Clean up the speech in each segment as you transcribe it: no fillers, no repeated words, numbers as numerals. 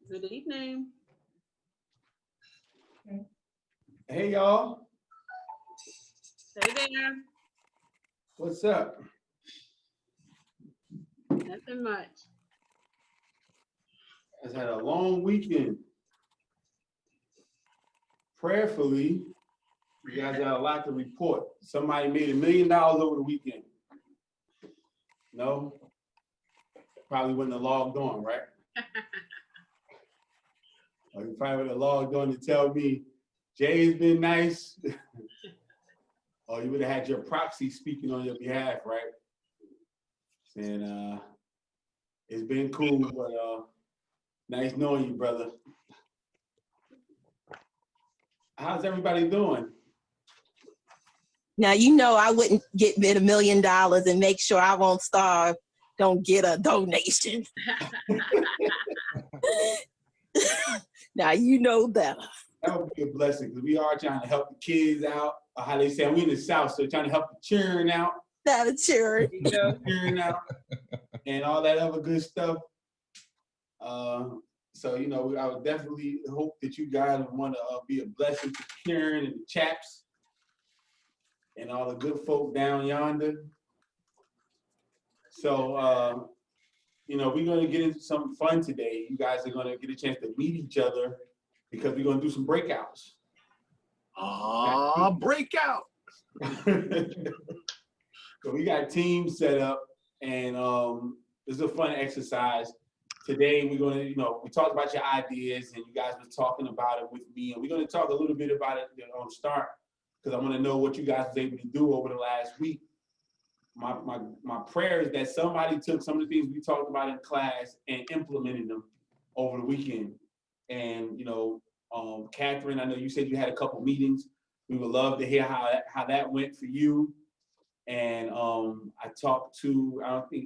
Good evening. Hey y'all, Hey there. what's up? Nothing much. I had a long weekend. Prayerfully, you guys got a lot to report. Somebody made $1 million over the weekend. No? Probably wouldn't have logged on, right? Or you probably would have logged on to tell me, Jay's been nice. Or you would have had your proxy speaking on your behalf, right? And it's been cool, but nice knowing you, brother. How's everybody doing? Now, you know, I wouldn't get me $1 million and make sure I won't starve, don't get a donation. Now, you know better. That would be a blessing because we are trying to help the kids out. Or how they say, we in the South, so trying to help the children out. That a sure. Children out and all that other good stuff. So, you know, I would definitely hope that you guys would want to be a blessing to Karen and the chaps and all the good folk down yonder. So, you know, we're going to get into some fun today. You guys are going to get a chance to meet each other because we're going to do some breakouts. Breakout. So we got teams set up, and this is a fun exercise. Today we're going to, you know, we talked about your ideas, and you guys were talking about it with me, and we're going to talk a little bit about it on start because I want to know what you guys was able to do over the last week. My prayer is that somebody took some of the things we talked about in class and implemented them over the weekend. And you know, Catherine, I know you said you had a couple meetings. We would love to hear how that went for you. And I talked to, I don't think,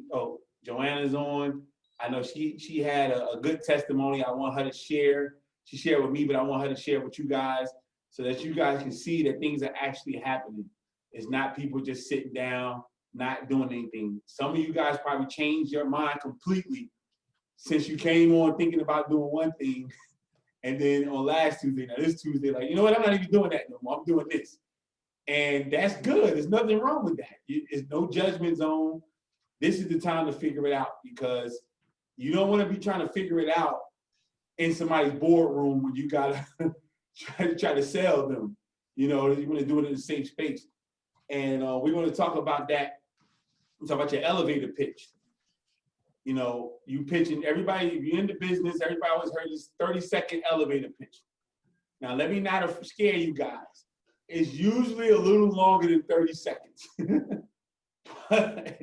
Joanna's on. I know she had a good testimony. I want her to share. She shared with me, but I want her to share with you guys so that you guys can see that things are actually happening. It's not people just sitting down, not doing anything. Some of you guys probably changed your mind completely since you came on thinking about doing one thing. And then on last Tuesday, now this Tuesday, like, you know what, I'm not even doing that no more. I'm doing this. And that's good. There's nothing wrong with that. It's no judgment zone. This is the time to figure it out because you don't want to be trying to figure it out in somebody's boardroom when you gotta try to sell them. You know, you want to do it in a safe space. And we're going to talk about that. We'll talk about your elevator pitch. You know, you pitching everybody, if you're in the business, everybody always heard this 30-second elevator pitch. Now, let me not scare you guys. It's usually a little longer than 30 seconds. But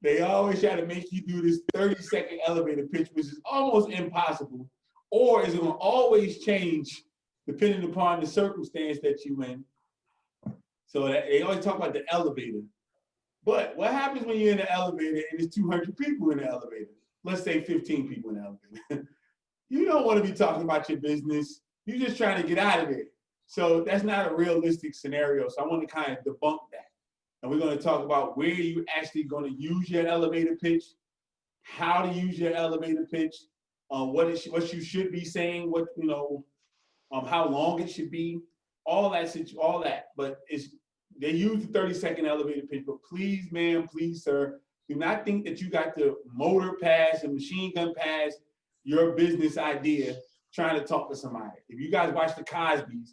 they always try to make you do this 30-second elevator pitch, which is almost impossible, or is going to always change depending upon the circumstance that you're in. So that they always talk about the elevator. But what happens when you're in the elevator and there's 200 people in the elevator? Let's say 15 people in the elevator. You don't want to be talking about your business. You're just trying to get out of there. So that's not a realistic scenario. So I want to kind of debunk that. And we're going to talk about where you actually going to use your elevator pitch, how to use your elevator pitch, what you should be saying, what, you know, how long it should be, all that. But they use the 30-second elevator pitch, but please, ma'am, please, sir, do not think that you got to motor pass and machine gun pass your business idea trying to talk to somebody. If you guys watch the Cosbys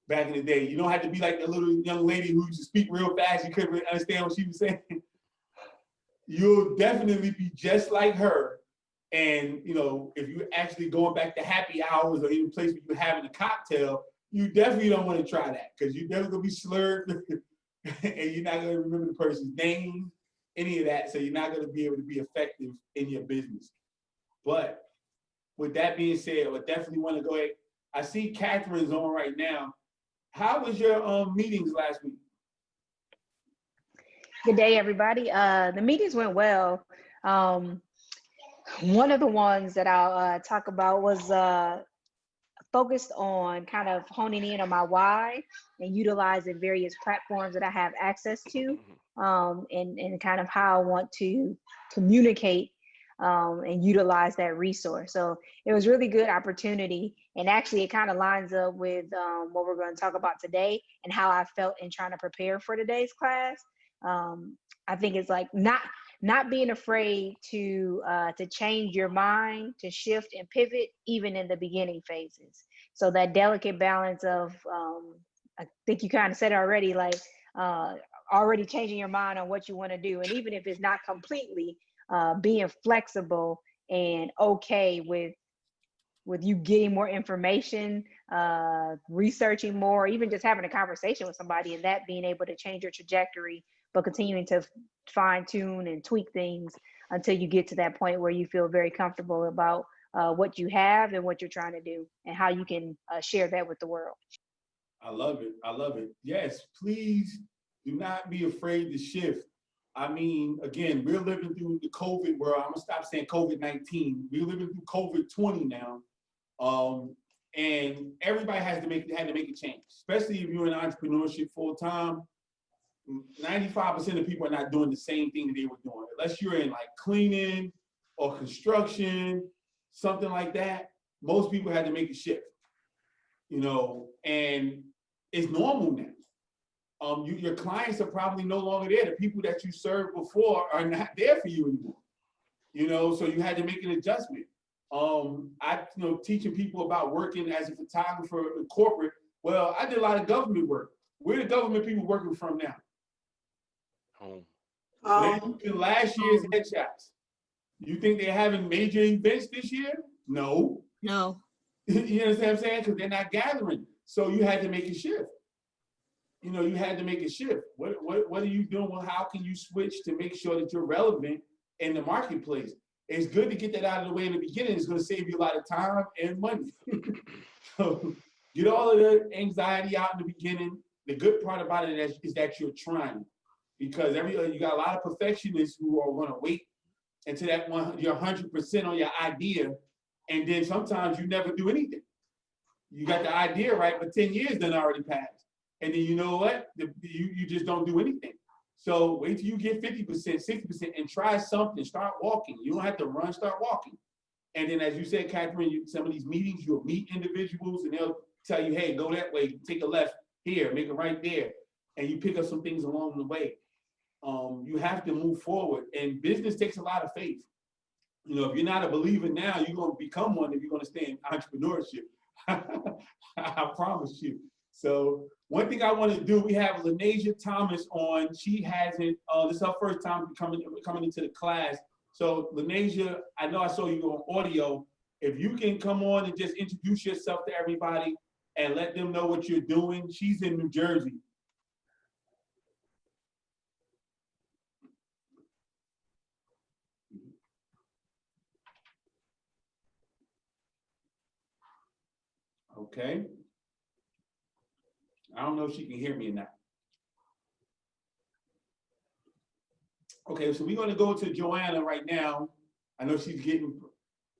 back in the day, you don't have to be like the little young lady who used to speak real fast. You couldn't really understand what she was saying. You'll definitely be just like her. And, you know, if you're actually going back to happy hours or even place where you're having a cocktail, you definitely don't want to try that because you're never going to be slurred and you're not going to remember the person's name, any of that. So you're not going to be able to be effective in your business. But with that being said, I definitely want to go ahead. I see Catherine's on right now. How was your meetings last week? Good day, everybody. The meetings went well. One of the ones that I'll talk about was focused on kind of honing in on my why and utilizing various platforms that I have access to, and kind of how I want to communicate and utilize that resource. So it was really good opportunity. And actually it kind of lines up with what we're going to talk about today and how I felt in trying to prepare for today's class. I think it's like not being afraid to change your mind, to shift and pivot even in the beginning phases. So that delicate balance of, I think you kind of said it already, like already changing your mind on what you want to do. And even if it's not completely, being flexible and okay with you getting more information, researching more, even just having a conversation with somebody, and that being able to change your trajectory, but continuing to fine tune and tweak things until you get to that point where you feel very comfortable about what you have and what you're trying to do and how you can share that with the world. I love it. I love it. Yes, please do not be afraid to shift. I mean, again, we're living through the COVID world. I'm gonna stop saying COVID-19. We're living through COVID-20 now. And everybody had to make a change, especially if you're in entrepreneurship full time. 95% of people are not doing the same thing that they were doing, unless you're in like cleaning or construction, something like that. Most people had to make a shift, you know, and it's normal now. Your clients are probably no longer there. The people that you served before are not there for you anymore, you know, so you had to make an adjustment. Teaching people about working as a photographer in corporate. Well, I did a lot of government work. Where the government people working from now? Home. Last year's headshots. You think they're having major events this year? No. No. You understand what I'm saying? Because they're not gathering. So you had to make a shift. You know, you had to make a shift. What are you doing? Well, how can you switch to make sure that you're relevant in the marketplace? It's good to get that out of the way in the beginning. It's going to save you a lot of time and money. So get all of the anxiety out in the beginning. The good part about it is that you're trying, because you got a lot of perfectionists who are going to wait until you're 100% on your idea, and then sometimes you never do anything. You got the idea right, but 10 years done already passed. And then you know what? You just don't do anything. So wait till you get 50%, 60%, and try something. Start walking. You don't have to run, start walking. And then, as you said, Catherine, some of these meetings, you'll meet individuals and they'll tell you, hey, go that way, take a left here, make a right there. And you pick up some things along the way. You have to move forward. And business takes a lot of faith. You know, if you're not a believer now, you're going to become one if you're going to stay in entrepreneurship. I promise you. So one thing I want to do, we have Lanasia Thomas on. She hasn't, this is her first time coming into the class. So Lanasia, I know I saw you on audio. If you can come on and just introduce yourself to everybody and let them know what you're doing. She's in New Jersey. Okay. I don't know if she can hear me or not. Okay, so we're going to go to Joanna right now. I know she's getting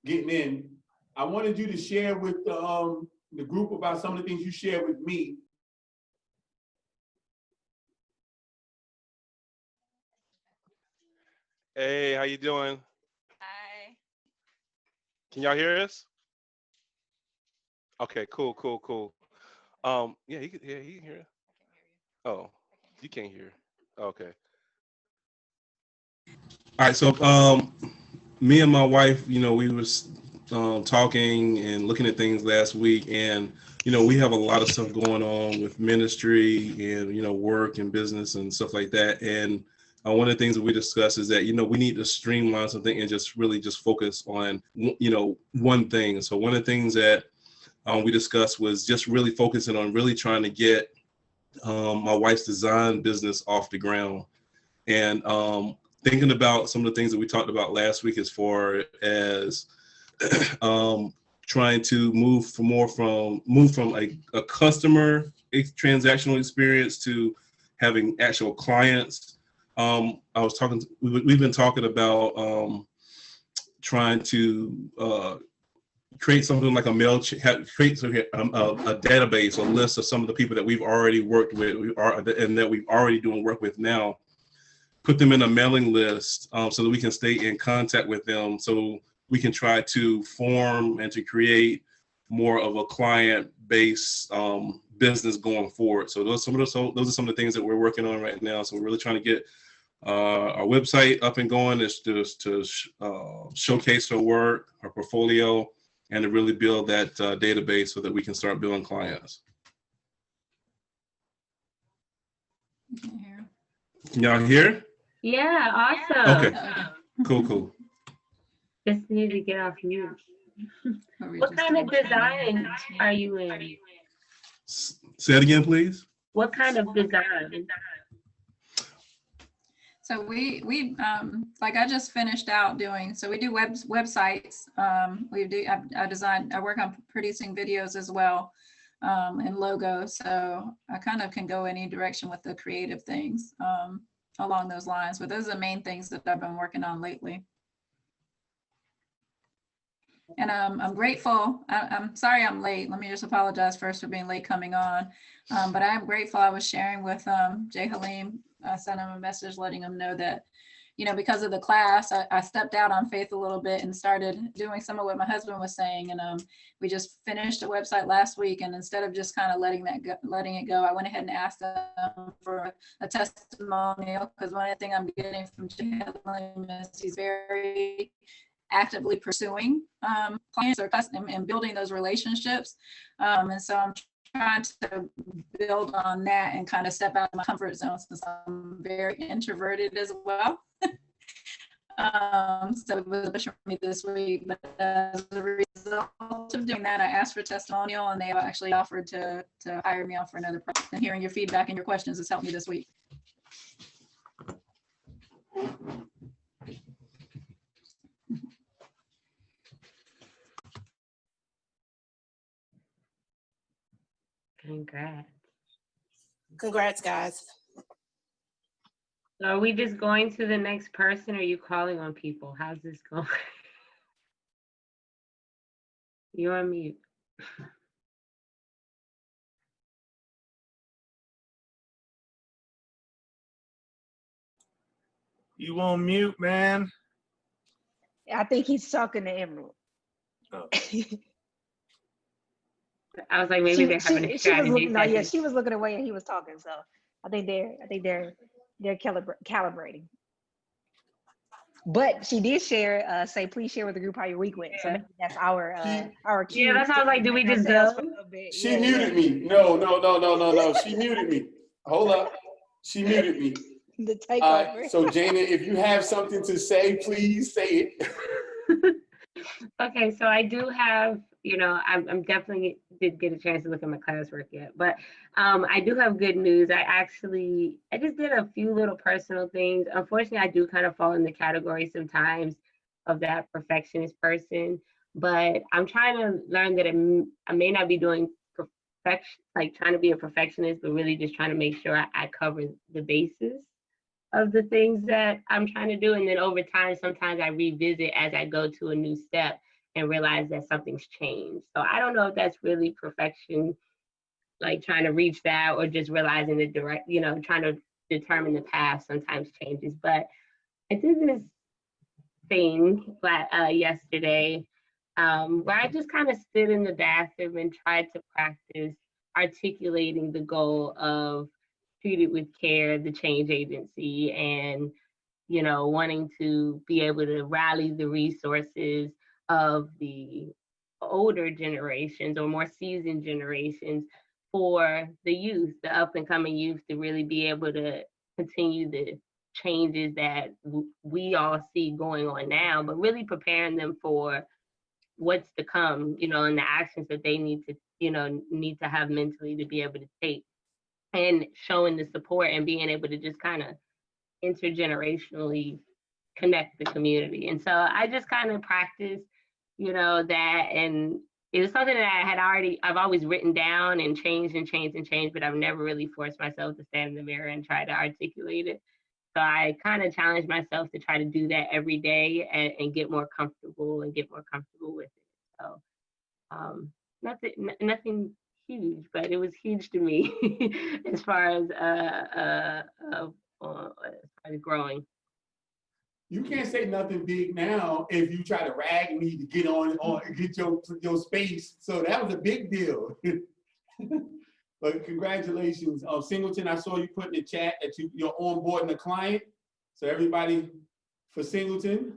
in. I wanted you to share with the group about some of the things you shared with me. Hey, how you doing? Hi. Can y'all hear us? Okay, cool. Yeah, he can hear us. I can hear you. Oh, you can't hear. Okay. All right, so me and my wife, you know, we was talking and looking at things last week, and you know, we have a lot of stuff going on with ministry and, you know, work and business and stuff like that. And one of the things that we discussed is that, you know, we need to streamline something and just really just focus on, you know, one thing. So one of the things that we discussed was just really focusing on really trying to get my wife's design business off the ground. And thinking about some of the things that we talked about last week as far as trying to move from a customer transactional experience to having actual clients. We've been talking about trying to create something like a create a database, a list of some of the people that we've already worked with and that we've already doing work with now. put them in a mailing list so that we can stay in contact with them, so we can try to form and to create more of a client-based business going forward. So those are some of the things that we're working on right now. So we're really trying to get our website up and going, is to showcase our work, our portfolio, and to really build that database so that we can start building clients. Can y'all hear? Yeah, awesome. Okay, cool. Just need to get off mute. What kind of design are you in? Say it again, please. What kind of design? So we like I just finished out doing, so we do websites. I work on producing videos as well, and logos. So I kind of can go any direction with the creative things along those lines. But those are the main things that I've been working on lately. And I'm grateful. I'm sorry I'm late. Let me just apologize first for being late coming on. But I am grateful. I was sharing with Jay Halim. I sent him a message letting him know that, you know, because of the class, I stepped out on faith a little bit and started doing some of what my husband was saying. And we just finished a website last week. And instead of just kind of letting it go, I went ahead and asked them for a testimonial, because one of the things I'm getting from Jay Halim is he's very actively pursuing clients or custom and building those relationships. And so I'm trying to build on that and kind of step out of my comfort zone, since I'm very introverted as well. So it was a push for me this week, but as a result of doing that, I asked for a testimonial, and they actually offered to hire me on for another project. And hearing your feedback and your questions has helped me this week. Congrats, guys. So are we just going to the next person, or are you calling on people? How's this going? You're on mute. You on mute, man. I think he's talking to Emerald. Oh. I was like, maybe they're having a strategy session. She was looking away and he was talking. So I think they're calibrating. But she did share, say, please share with the group how your week went. So maybe that's our cue. Yeah, that's how I was like, do we just go? She muted me. No. She muted me. Hold up. She muted me. The takeover. So Jana, if you have something to say, please say it. Okay, so I do have, you know, I'm definitely did get a chance to look at my classwork yet, but I do have good news. I just did a few little personal things. Unfortunately, I do kind of fall in the category sometimes of that perfectionist person, but I'm trying to learn that I may not be doing perfection, like trying to be a perfectionist, but really just trying to make sure I cover the bases of the things that I'm trying to do. And then over time, sometimes I revisit as I go to a new step and realize that something's changed. So I don't know if that's really perfection, like trying to reach that, or just realizing the direct, you know, trying to determine the path sometimes changes. But I did this thing yesterday where I just kind of stood in the bathroom and tried to practice articulating the goal of Treated with Care, the change agency, and, you know, wanting to be able to rally the resources of the older generations or more seasoned generations for the youth, the up and coming youth, to really be able to continue the changes that we all see going on now, but really preparing them for what's to come, you know, and the actions that they need to have mentally to be able to take, and showing the support and being able to just kind of intergenerationally connect the community. And so I just kind of practiced, you know, that, and it was something that I've always written down and changed, but I've never really forced myself to stand in the mirror and try to articulate it. So I kind of challenged myself to try to do that every day and get more comfortable with it. So nothing huge, but it was huge to me as far as started growing. You can't say nothing big now if you try to rag me to get get your space. So that was a big deal. But congratulations, Singleton. I saw you put in the chat that you're onboarding a client. So everybody for Singleton,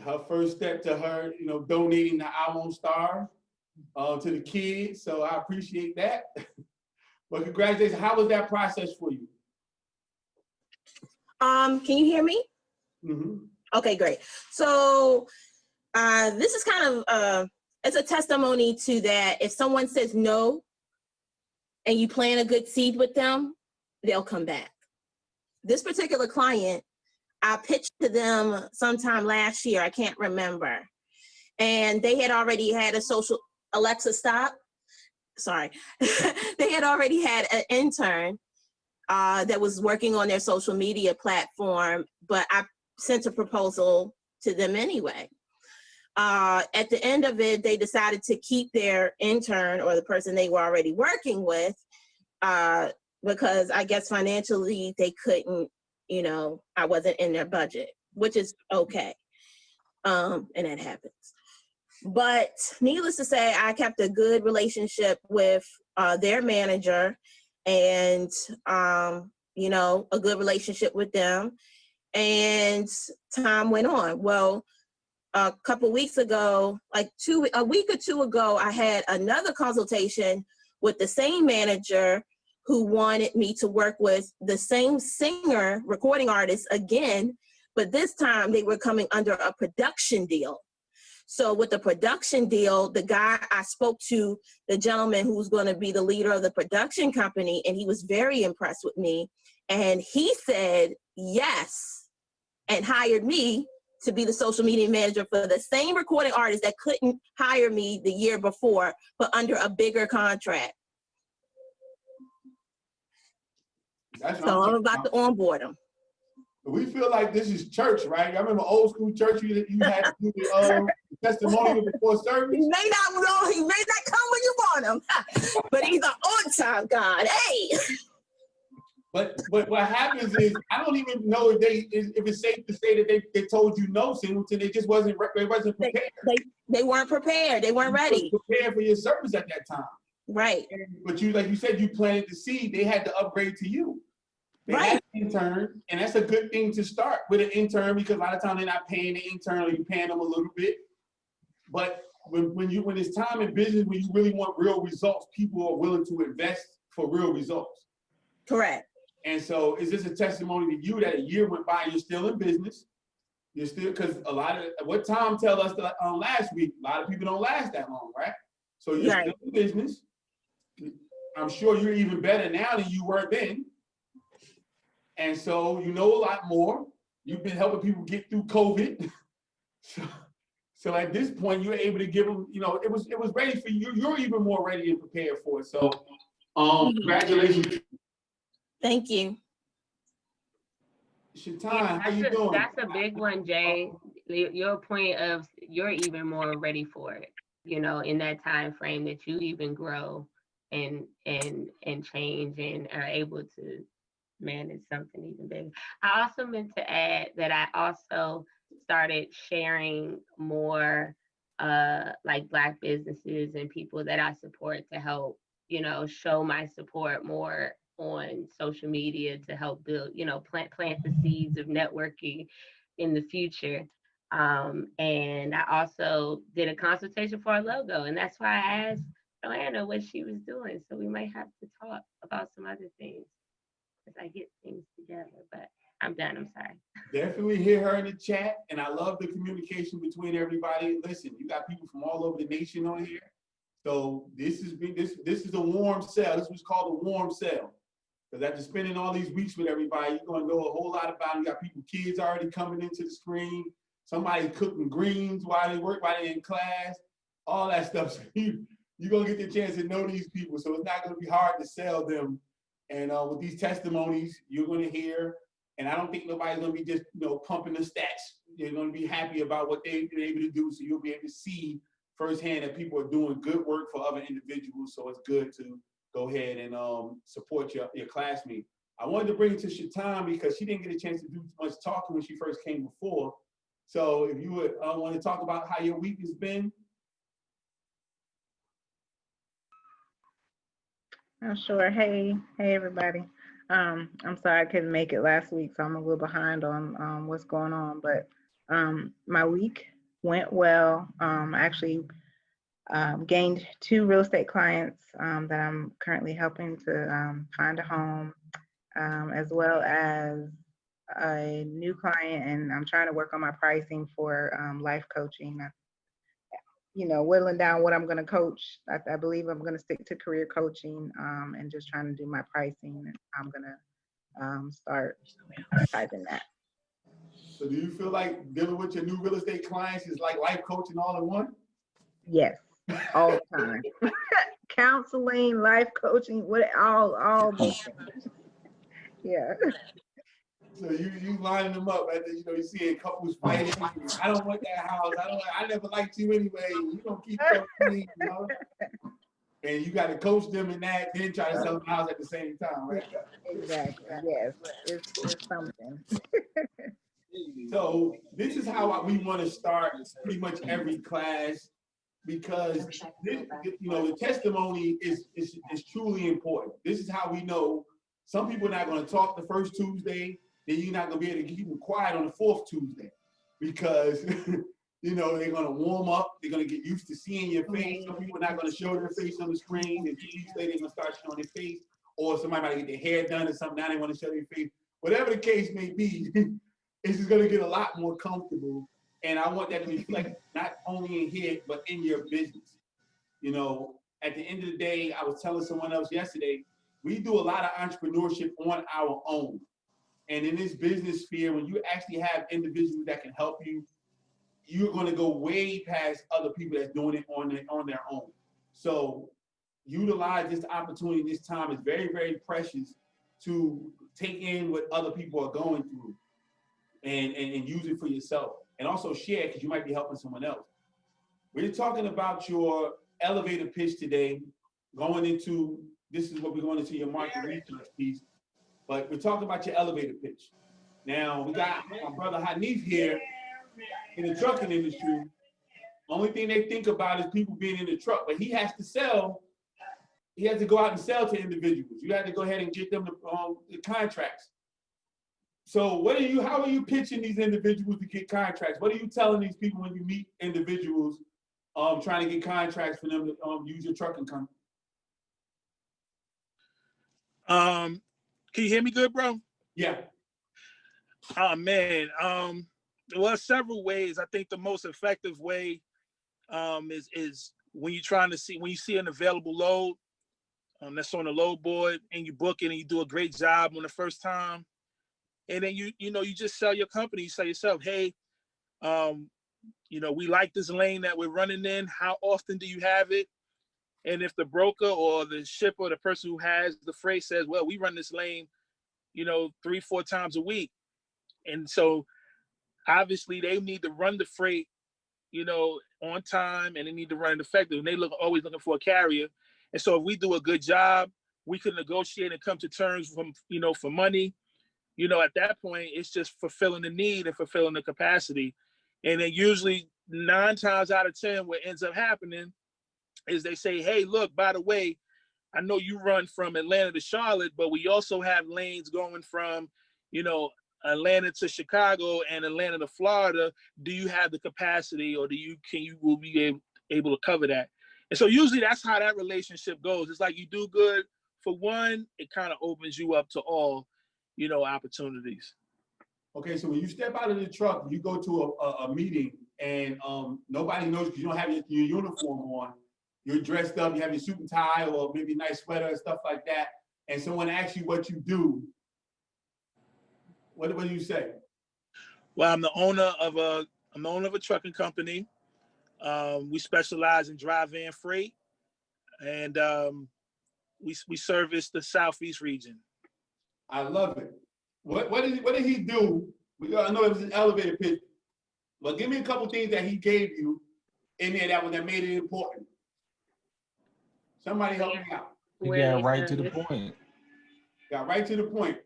her first step to her, donating the I Won't Starve to the kids. So I appreciate that. But congratulations. How was that process for you? Can you hear me? Mm-hmm. Okay, great. So this is kind of, it's a testimony to that. If someone says no and you plant a good seed with them, they'll come back. This particular client, I pitched to them sometime last year, I can't remember. And they had already had a Alexa, stop. Sorry. They had already had an intern that was working on their social media platform, but I sent a proposal to them anyway. At the end of it, they decided to keep their intern or the person they were already working with because I guess financially they couldn't, I wasn't in their budget, which is okay. And that happens. But needless to say, I kept a good relationship with their manager and, a good relationship with them. And time went on. Well, a couple weeks ago, a week or two ago, I had another consultation with the same manager who wanted me to work with the same singer, recording artist again, but this time they were coming under a production deal. So with the production deal, the guy I spoke to, the gentleman who's going to be the leader of the production company, and he was very impressed with me. And he said yes and hired me to be the social media manager for the same recording artist that couldn't hire me the year before, but under a bigger contract. So I'm about to onboard them. We feel like this is church, right? I remember old school church, you had to do the testimonial before service. He may not come when you want him, but he's an on-time God. Hey. But what happens is, I don't even know if it's safe to say that they told you no, Singleton. They just wasn't prepared. They weren't prepared. They weren't ready. Prepared for your service at that time. Right. But like you said, you planted the seed. They had to upgrade to you. They had an intern, and that's a good thing to start with an intern because a lot of times they're not paying the intern or you're paying them a little bit. But when it's time in business, when you really want real results, people are willing to invest for real results. Correct. And so is this a testimony to you that a year went by and you're still in business? You're still, because a lot of what Tom tell us last week, a lot of people don't last that long, right? So you're still in business. I'm sure you're even better now than you were then. And so you know a lot more. You've been helping people get through COVID. So at this point, you're able to give them, it was ready for you. You're even more ready and prepared for it. So congratulations. Thank you. Shatan, how you doing? That's a big one, Jay. Your point of you're even more ready for it, in that time frame that you even grow and change and are able to manage something even bigger. I also meant to add that I also started sharing more like Black businesses and people that I support to help, show my support more on social media to help build, plant the seeds of networking in the future. And I also did a consultation for a logo, and that's why I asked Joanna what she was doing. So we might have to talk about some other things as I get things together, but I'm done, I'm sorry. Definitely hear her in the chat, and I love the communication between everybody. Listen, you got people from all over the nation on here. So this is a warm sell. This was called a warm sell. Because after spending all these weeks with everybody, you're going to know a whole lot about it. You got kids already coming into the screen. Somebody cooking greens while they're in class. All that stuff. So you're going to get the chance to know these people. So it's not going to be hard to sell them. And with these testimonies, you're going to hear. And I don't think nobody's going to be just, pumping the stats. They're going to be happy about what they've been able to do. So you'll be able to see firsthand that people are doing good work for other individuals. So it's good to go ahead and support your classmate. I wanted to bring it to Shatan because she didn't get a chance to do much talking when she first came before. So if you would want to talk about how your week has been. I'm sure. Hey everybody. I'm sorry I couldn't make it last week, so I'm a little behind on what's going on. But my week went well. I actually gained 2 real estate clients that I'm currently helping to find a home, as well as a new client, and I'm trying to work on my pricing for life coaching. Whittling down what I'm going to coach. I believe I'm going to stick to career coaching and just trying to do my pricing. I'm going to start typing that. So do you feel like dealing with your new real estate clients is like life coaching all in one? Yes, all the time. Counseling, life coaching, all those things. Yeah. So you lining them up after you see couples fighting. I don't want that house. I never liked you anyway. You don't keep stuff clean, And you got to coach them in that, then try to sell the house at the same time, right? Exactly. Yes, it's something. So this is how we want to start pretty much every class, because the testimony is truly important. This is how we know some people are not going to talk the first Tuesday. Then you're not going to be able to keep them quiet on the 4th Tuesday, because they're going to warm up. They're going to get used to seeing your face. Some people are not going to show their face on the screen. And 2 weeks later, they're going to start showing their face. Or somebody might get their hair done or something. Now they want to show their face. Whatever the case may be, it's just going to get a lot more comfortable. And I want that to reflect not only in here, but in your business. At the end of the day, I was telling someone else yesterday, we do a lot of entrepreneurship on our own. And in this business sphere, when you actually have individuals that can help you, you're going to go way past other people that's doing it on their own. So utilize this opportunity. This time is very, very precious to take in what other people are going through and use it for yourself. And also share, because you might be helping someone else. We're talking about your elevator pitch today, this is what we're going into your market research piece. But we're talking about your elevator pitch. Now, we got my brother Hanif here in the trucking industry. Only thing they think about is people being in the truck, but he has to sell. He has to go out and sell to individuals. You have to go ahead and get them the contracts. So how are you pitching these individuals to get contracts? What are you telling these people when you meet individuals trying to get contracts for them to use your trucking company? Can you hear me good, bro? Yeah. Oh man. Well, several ways. I think the most effective way is when you see an available load that's on the load board, and you book it and you do a great job on the first time. And then you just sell your company. You say yourself, hey, we like this lane that we're running in. How often do you have it? And if the broker or the shipper or the person who has the freight says, well, we run this lane, 3-4 times a week. And so obviously they need to run the freight, on time, and they need to run it effective. And they always looking for a carrier. And so if we do a good job, we can negotiate and come to terms for money. At that point, it's just fulfilling the need and fulfilling the capacity. And then usually 9 times out of 10, what ends up happening is they say, hey, look, by the way, I know you run from Atlanta to Charlotte, but we also have lanes going from, Atlanta to Chicago and Atlanta to Florida. Do you have the capacity, or will be able to cover that? And so usually that's how that relationship goes. It's like you do good for one, it kind of opens you up to all, opportunities. Okay, so when you step out of the truck, you go to a meeting, and nobody knows because you don't have your uniform on. You're dressed up, you have your suit and tie, or maybe a nice sweater and stuff like that. And someone asks you what you do. What do you say? Well, I'm the owner of a trucking company. We specialize in dry van freight, and we service the Southeast region. I love it. What did he do? I know it was an elevator pitch, but give me a couple things that he gave you in there that made it important. Somebody help me out. He got right to the point. Got right to the point.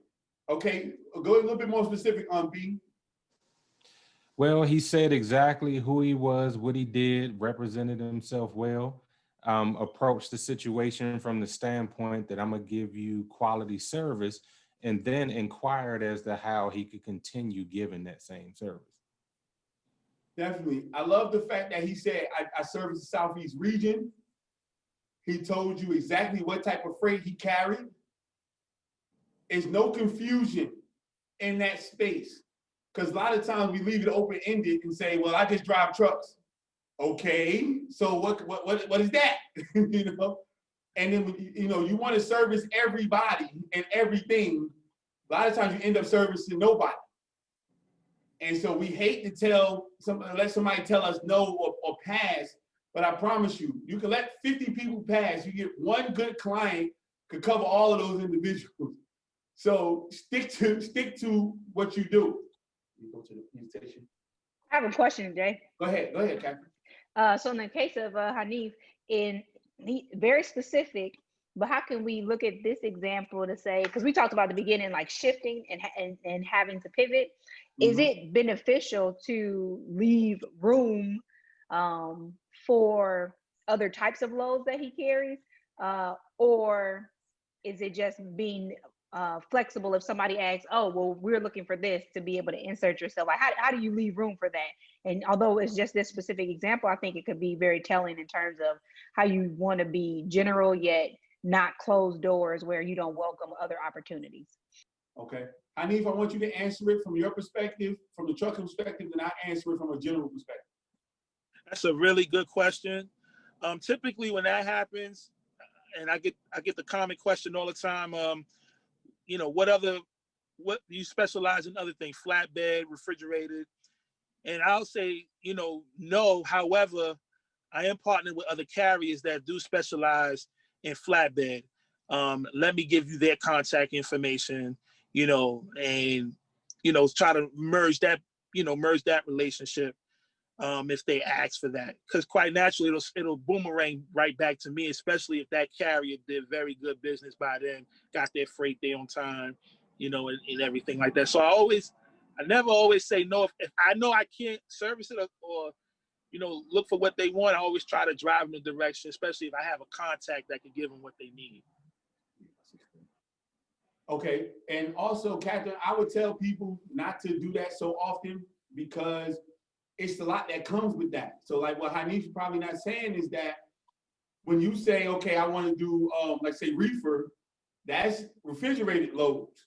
Okay, go a little bit more specific on B. Well, he said exactly who he was, what he did, represented himself well, approached the situation from the standpoint that I'm gonna give you quality service, and then inquired as to how he could continue giving that same service. Definitely. I love the fact that he said, I service the Southeast region. He told you exactly what type of freight he carried. There's no confusion in that space. Because a lot of times we leave it open-ended and say, well, I just drive trucks. Okay, so what is that? You know? And then, you know, you want to service everybody and everything. A lot of times you end up servicing nobody. And so we hate to let somebody tell us no or pass, but I promise you, you can let 50 people pass. You get one good client, could cover all of those individuals. So stick to what you do. You go to the presentation. I have a question, Jay. Go ahead, Catherine. So in the case of Hanif, very specific, but how can we look at this example to say, because we talked about the beginning, like shifting and having to pivot. Is it beneficial to leave room for other types of loads that he carries? Or is it just being flexible if somebody asks, oh, well, we're looking for this, to be able to insert yourself? Like, how do you leave room for that? And although it's just this specific example, I think it could be very telling in terms of how you want to be general yet not close doors where you don't welcome other opportunities. Okay. Hanif, I want you to answer it from your perspective, from the trucking perspective, and I answer it from a general perspective. That's a really good question. Typically when that happens, and I get the common question all the time, you know, what do you specialize in? Other things, flatbed, refrigerated? And I'll say, you know, no. However, I am partnered with other carriers that do specialize in flatbed. Let me give you their contact information, you know, and, you know, try to merge that relationship if they ask for that. Because quite naturally, it'll boomerang right back to me, especially if that carrier did very good business by them, got their freight there on time, you know, and everything like that. So I never always say no. If I know I can't service it or you know, look for what they want, I always try to drive them in the direction, especially if I have a contact that can give them what they need. Okay, and also, Catherine, I would tell people not to do that so often because it's a lot that comes with that. So like what Hanif's probably not saying is that when you say, okay, I want to do, let's say reefer, that's refrigerated loads.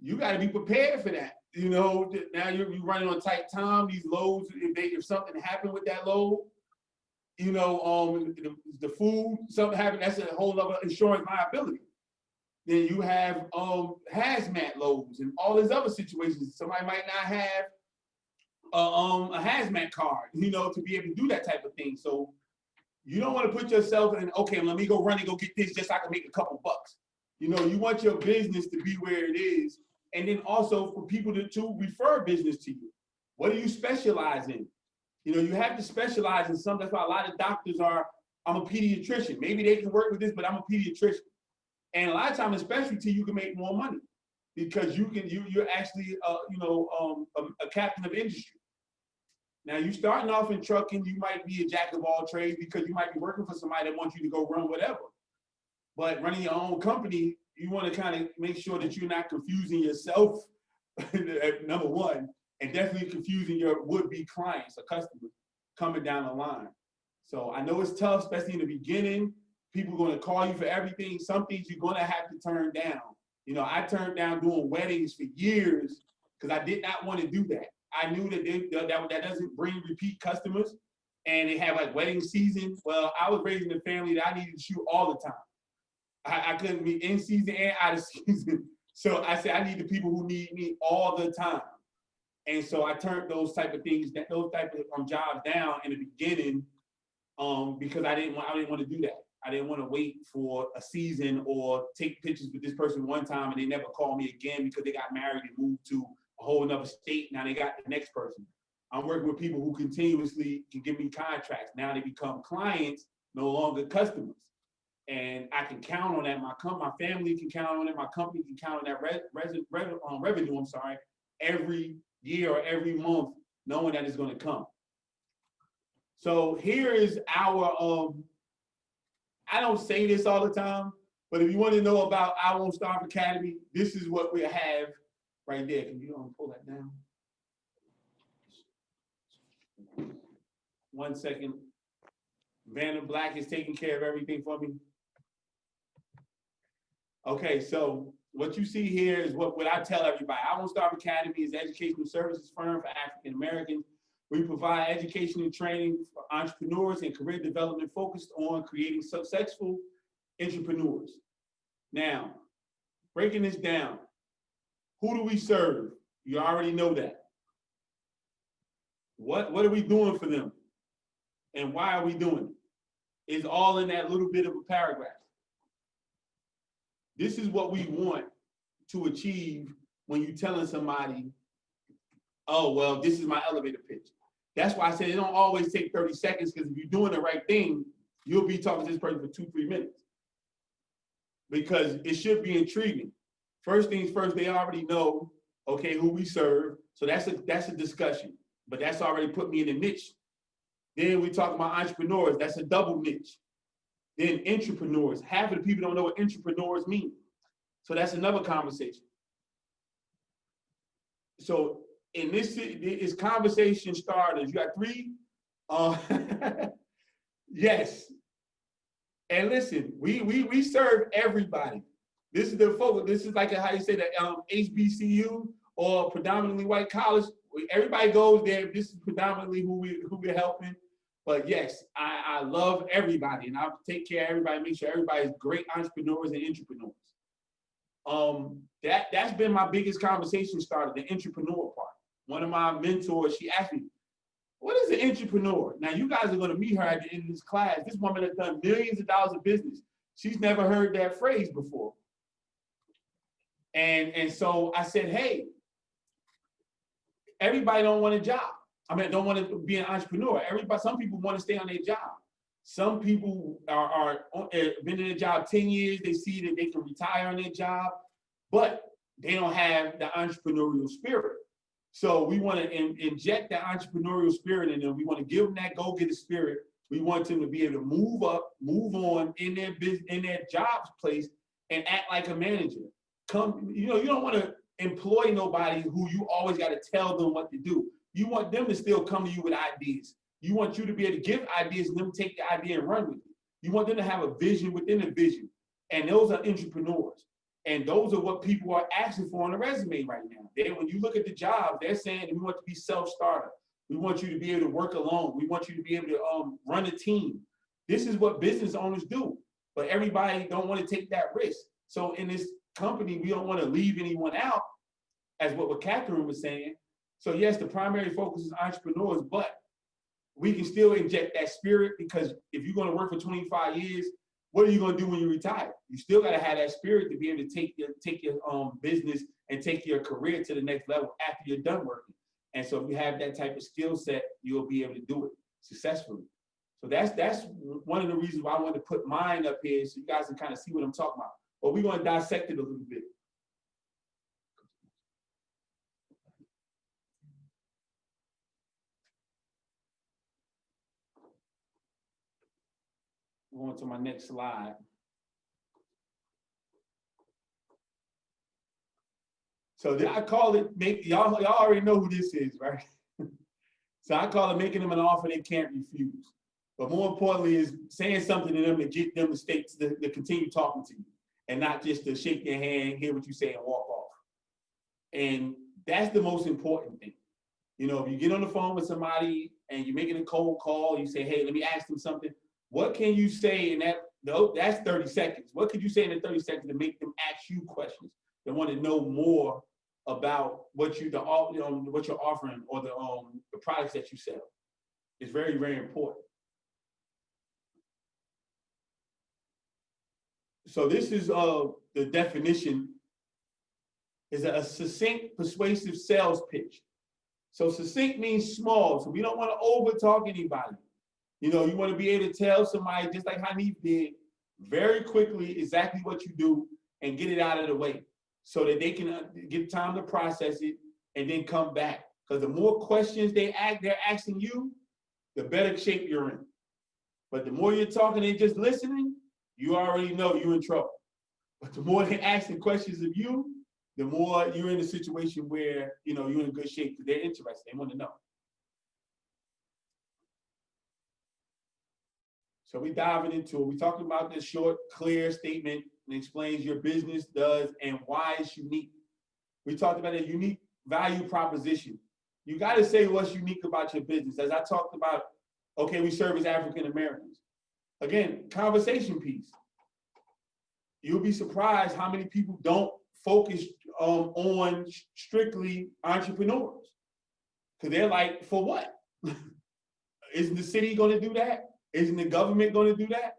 You got to be prepared for that. You know, now you're running on tight time. These loads, if something happened with that load, you know, the food, something happened, that's a whole other insurance liability. Then you have hazmat loads and all these other situations. Somebody might not have a hazmat card, you know, to be able to do that type of thing. So you don't want to put yourself in, okay, let me go run and go get this just so I can make a couple bucks. You know, you want your business to be where it is. And then also for people to refer business to you. What do you specialize in? You know, you have to specialize in something. That's why a lot of doctors are, I'm a pediatrician. Maybe they can work with this, but I'm a pediatrician. And a lot of times in specialty, you can make more money because you're actually, a captain of industry. Now you starting off in trucking, you might be a jack of all trades because you might be working for somebody that wants you to go run whatever. But running your own company, you want to kind of make sure that you're not confusing yourself, number one, and definitely confusing your would-be clients or customers coming down the line. So I know it's tough, especially in the beginning. People are going to call you for everything. Some things you're going to have to turn down. You know, I turned down doing weddings for years because I did not want to do that. I knew that that doesn't bring repeat customers, and they have like wedding season. Well, I was raising a family that I needed to shoot all the time. I couldn't be in season and out of season. So I said, I need the people who need me all the time. And so I turned those type of jobs down in the beginning because I didn't want to do that. I didn't want to wait for a season or take pictures with this person one time and they never call me again because they got married and moved to a whole another state. Now they got the next person. I'm working with people who continuously can give me contracts. Now they become clients, no longer customers. And I can count on that. My family can count on it. My company can count on that revenue, I'm sorry, every year or every month, knowing that it's going to come. So here is our, I don't say this all the time, but if you want to know about I Won't Starve Academy, this is what we have right there. Can you pull that down? 1 second. Vanna Black is taking care of everything for me. Okay, so what you see here is what I tell everybody. I Won't Starve Academy is an educational services firm for African Americans. We provide education and training for entrepreneurs and career development focused on creating successful entrepreneurs. Now, breaking this down, who do we serve? You already know that. What are we doing for them? And why are we doing it? It's all in that little bit of a paragraph. This is what we want to achieve when you're telling somebody, oh, well, this is my elevator pitch. That's why I said it don't always take 30 seconds, because if you're doing the right thing, you'll be talking to this person for 2-3 minutes. Because it should be intriguing. First things first, they already know, okay, who we serve. So that's a discussion, but that's already put me in a niche. Then we talk about entrepreneurs, that's a double niche. Then entrepreneurs, half of the people don't know what entrepreneurs mean. So that's another conversation. So in this is conversation starters. You got 3. Yes. And listen, we serve everybody. This is the focus. This is like how you say that HBCU or predominantly white college. Everybody goes there. This is predominantly who we're helping. But yes, I love everybody, and I'll take care of everybody. Make sure everybody's great entrepreneurs and entrepreneurs. That's been my biggest conversation starter, the entrepreneur part. One of my mentors, she asked me, what is an entrepreneur? Now, you guys are going to meet her at the end of this class. This woman has done millions of dollars of business. She's never heard that phrase before. And so I said, hey, everybody don't want a job. I mean, don't want to be an entrepreneur. Some people want to stay on their job. Some people are been in a job 10 years. They see that they can retire on their job, but they don't have the entrepreneurial spirit. So we want to inject that entrepreneurial spirit in them. We want to give them that go-getter spirit. We want them to be able to move up, move on in their business, in their jobs place, and act like a manager. You don't want to employ nobody who you always got to tell them what to do. You want them to still come to you with ideas. You want you to be able to give ideas and them take the idea and run with it. You want them to have a vision within a vision. And those are entrepreneurs. And those are what people are asking for on the resume right now. When you look at the job, they're saying we want to be self-starter. We want you to be able to work alone. We want you to be able to run a team. This is what business owners do. But everybody don't want to take that risk. So in this company, we don't want to leave anyone out, as what Catherine was saying. So yes, the primary focus is entrepreneurs, but we can still inject that spirit, because if you're going to work for 25 years, what are you going to do when you retire? You still got to have that spirit to be able to take your business and take your career to the next level after you're done working. And so if you have that type of skill set, you'll be able to do it successfully. So that's one of the reasons why I wanted to put mine up here, so you guys can kind of see what I'm talking about. But we're going to dissect it a little bit. Going to my next slide. So I call it, y'all already know who this is, right? So I call it making them an offer they can't refuse. But more importantly is saying something to them to get them to continue talking to you, and not just to shake their hand, hear what you say, and walk off. And that's the most important thing. You know, if you get on the phone with somebody and you're making a cold call, you say, hey, let me ask them something. What can you say in that? No, that's 30 seconds. What could you say in the 30 seconds to make them ask you questions? They want to know more about what you're offering, or the products that you sell. It's very, very important. So this is the definition. Is a succinct, persuasive sales pitch. So succinct means small. So we don't want to over talk anybody. You know, you want to be able to tell somebody, just like Hanif did, very quickly exactly what you do and get it out of the way so that they can get time to process it and then come back. Because the more questions they're asking you, the better shape you're in. But the more you're talking and just listening, you already know you're in trouble. But the more they're asking questions of you, the more you're in a situation where, you know, you're in good shape because they're interested. They want to know. So we diving into it. We're talking about this short, clear statement that explains your business does and why it's unique. We talked about a unique value proposition. You got to say what's unique about your business. As I talked about, okay, we service African Americans. Again, conversation piece. You'll be surprised how many people don't focus on strictly entrepreneurs. Because they're like, for what? Isn't the city going to do that? Isn't the government going to do that?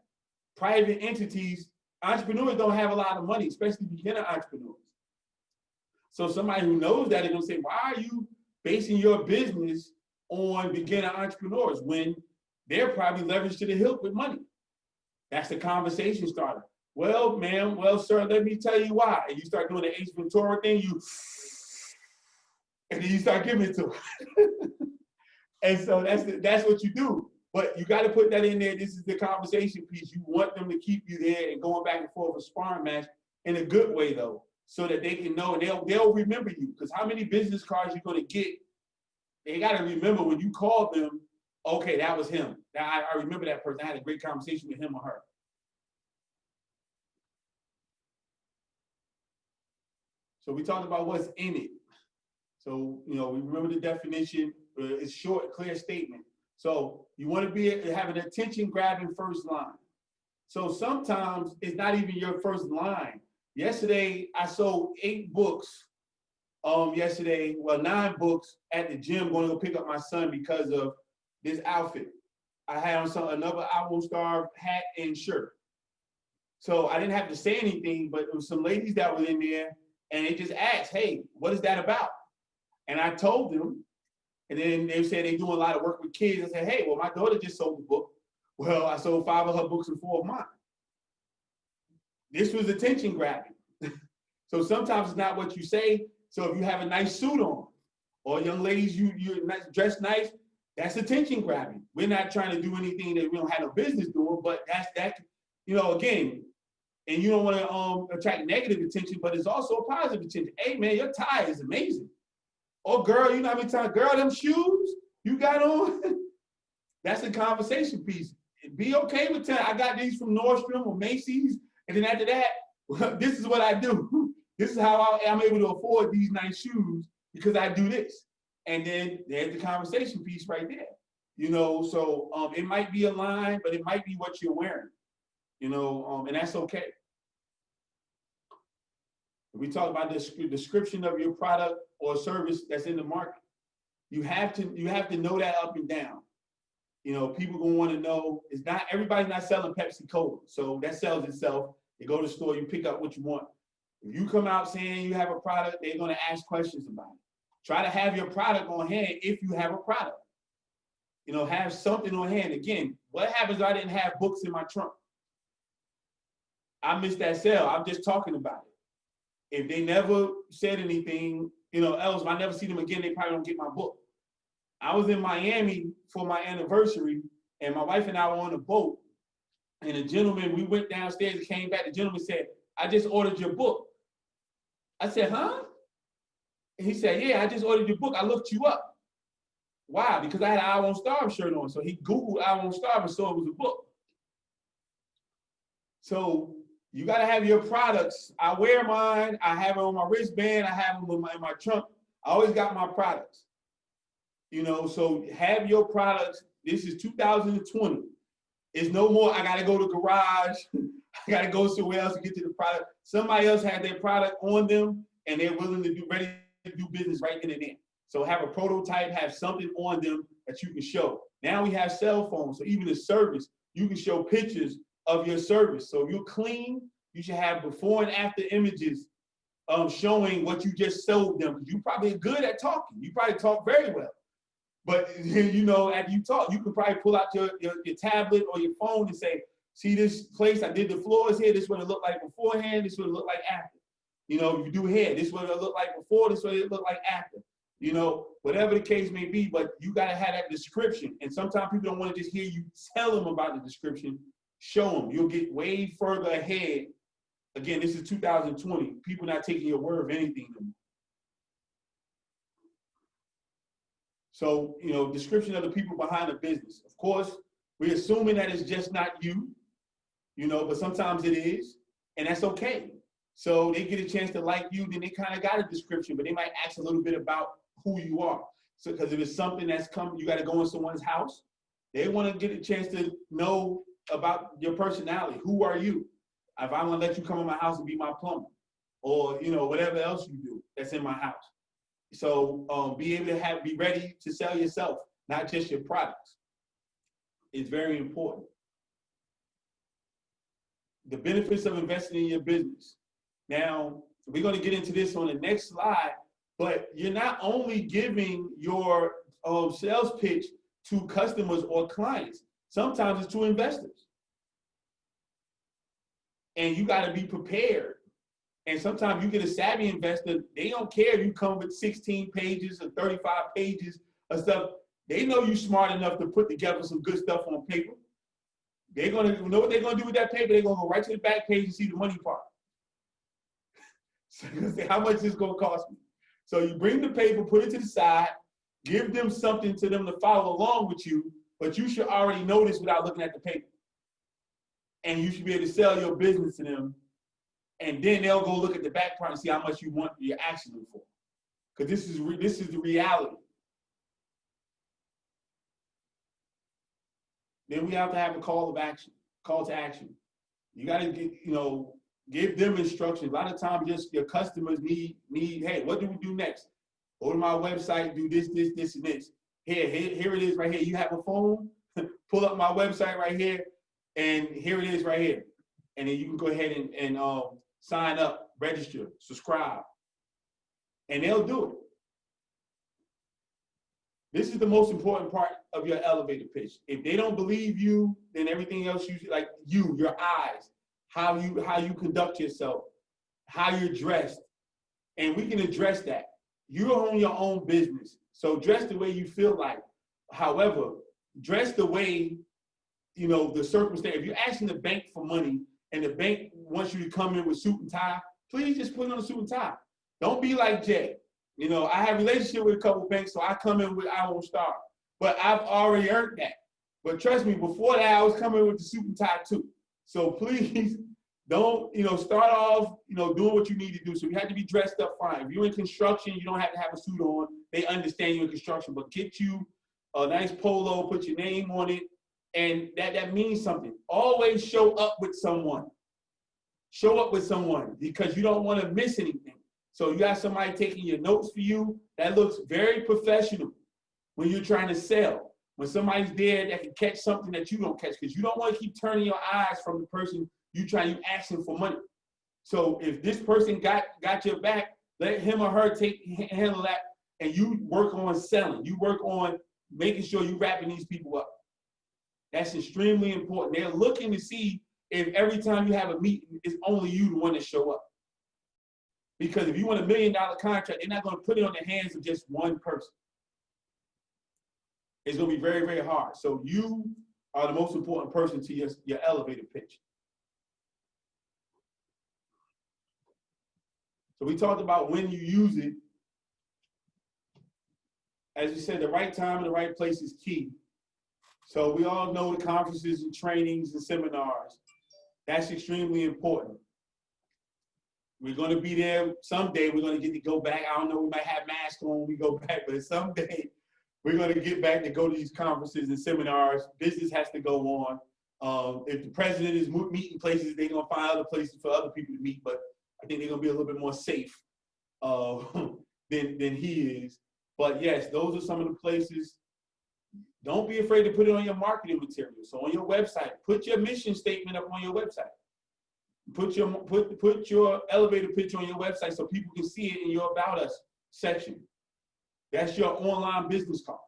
Private entities, entrepreneurs don't have a lot of money, especially beginner entrepreneurs. So somebody who knows that is going to say, why are you basing your business on beginner entrepreneurs when they're probably leveraged to the hilt with money? That's the conversation starter. Well, ma'am, well, sir, let me tell you why. And you start doing the Ace Ventura thing, and then you start giving it to them. And so that's what you do. But you got to put that in there. This is the conversation piece. You want them to keep you there and going back and forth a sparring match in a good way, though, so that they can know and they'll remember you. Because how many business cards you're going to get, they got to remember when you call them, okay, that was him. I remember that person. I had a great conversation with him or her. So we talked about what's in it. So, you know, we remember the definition. It's short, clear statement. So you want to have an attention-grabbing first line. So sometimes it's not even your first line. Yesterday, I sold 8 books. Yesterday, well, 9 books at the gym, going to go pick up my son because of this outfit. I had on another I Won't Starve hat and shirt. So I didn't have to say anything, but there was some ladies that were in there, and they just asked, hey, what is that about? And I told them, and then they said they do a lot of work with kids. I said, hey, well, my daughter just sold the book. Well, I sold 5 of her books and 4 of mine. This was attention grabbing. So sometimes it's not what you say. So if you have a nice suit on, or young ladies, you're dressed nice, that's attention grabbing. We're not trying to do anything that we don't have no business doing, but that, you know, again, and you don't want to attract negative attention, but it's also positive attention. Hey man, your tie is amazing. Oh girl, you know how many times, girl, them shoes you got on? That's the conversation piece. Be okay with telling, I got these from Nordstrom or Macy's, and then after that, well, this is what I do. This is how I'm able to afford these nice shoes because I do this. And then there's the conversation piece right there. You know, so it might be a line, but it might be what you're wearing. You know, and that's okay. We talk about the description of your product or service that's in the market. You have to know that up and down. You know, people gonna want to know. It's not everybody's not selling Pepsi Cola, so that sells itself. You go to the store, you pick up what you want. If you come out saying you have a product, they're gonna ask questions about it. Try to have your product on hand if you have a product. You know, have something on hand. Again, what happens if I didn't have books in my trunk? I missed that sale. I'm just talking about it. If they never said anything, you know, else, if I never see them again, they probably don't get my book. I was in Miami for my anniversary, and my wife and I were on a boat, and a gentleman, we went downstairs and came back. The gentleman said, I just ordered your book. I said, huh? And he said, yeah, I just ordered your book. I looked you up. Why? Because I had an I Won't Starve shirt on. So he Googled I Won't Starve and saw it was a book. So you got to have your products. I wear mine. I have it on my wristband. I have them in my trunk. I always got my products. You know, so have your products. This is 2020. It's no more, I got to go to the garage. I got to go somewhere else to get to the product. Somebody else had their product on them, and they're willing to ready to do business right then and there. So have a prototype, have something on them that you can show. Now we have cell phones, so even the service, you can show pictures of your service. So if you're clean, you should have before and after images showing what you just sold them. Because you're probably good at talking. You probably talk very well. But you know, after you talk, you could probably pull out your tablet or your phone and say, see this place, I did the floors here, this is what it looked like beforehand, this is what it looked like after. You know, if you do hair, this is what it looked like before, this is what it looked like after. You know, whatever the case may be, but you gotta have that description. And sometimes people don't wanna just hear you tell them about the description, show them. You'll get way further ahead. Again, this is 2020. People not taking your word for anything anymore. So, you know, description of the people behind the business. Of course, we're assuming that it's just not you, you know, but sometimes it is, and that's okay. So they get a chance to like you, then they kind of got a description, but they might ask a little bit about who you are. So, because if it's something that's coming, you got to go in someone's house, they want to get a chance to know about your personality. Who are you? If I want to let you come in my house and be my plumber, or, you know, whatever else you do that's in my house. So be able to be ready to sell yourself, not just your products. It's very important. The benefits of investing in your business. Now, we're going to get into this on the next slide, but you're not only giving your sales pitch to customers or clients. Sometimes it's to investors. And you got to be prepared. And sometimes you get a savvy investor, they don't care if you come with 16 pages or 35 pages of stuff. They know you're smart enough to put together some good stuff on paper. They're going to know what they're going to do with that paper. They're going to go right to the back page and see the money part. So say, how much is this going to cost me? So you bring the paper, put it to the side, give them something to them to follow along with you, but you should already know this without looking at the paper. And you should be able to sell your business to them. And then they'll go look at the back part and see how much you're asking them for. Because this is the reality. Then we have to have a call to action. You got to get, you know, give them instructions. A lot of times just your customers need, hey, what do we do next? Go to my website, do this, and this. Here it is right here. You have a phone, pull up my website right here, and here it is right here. And then you can go ahead and sign up, register, subscribe, and they'll do it. This is the most important part of your elevator pitch. If they don't believe you, then everything else your eyes, how you conduct yourself, how you're dressed, and we can address that. You own your own business, so dress the way you feel like. However, dress the way, you know, the circumstance. If you're asking the bank for money, and the bank wants you to come in with suit and tie, please just put on a suit and tie. Don't be like Jay. You know, I have a relationship with a couple banks, so I come in with I won't start. But I've already earned that. But trust me, before that, I was coming with the suit and tie too. So please don't, you know, start off, you know, doing what you need to do. So you have to be dressed up fine. If you're in construction, you don't have to have a suit on. They understand you're in construction, but get you a nice polo, put your name on it. And that means something. Always show up with someone. Show up with someone because you don't want to miss anything. So you got somebody taking your notes for you. That looks very professional when you're trying to sell. When somebody's there that can catch something that you don't catch, because you don't want to keep turning your eyes from the person you asking for money. So if this person got your back, let him or her handle that, and you work on selling. You work on making sure you're wrapping these people up. That's extremely important. They're looking to see if every time you have a meeting, it's only you the one to show up. Because if you want $1 million contract, they're not going to put it on the hands of just one person. It's going to be very, very hard. So you are the most important person to your elevator pitch. So we talked about when you use it. As you said, the right time and the right place is key. So we all know the conferences and trainings and seminars. That's extremely important. We're going to be there someday. We're going to get to go back. I don't know, we might have masks on when we go back, but someday we're going to get back to go to these conferences and seminars. Business has to go on. If the president is meeting places, they're going to find other places for other people to meet, but I think they're going to be a little bit more safe than he is. But yes, those are some of the places. Don't be afraid to put it on your marketing material. So on your website, put your mission statement up on your website. Put your elevator pitch on your website so people can see it in your About Us section. That's your online business card.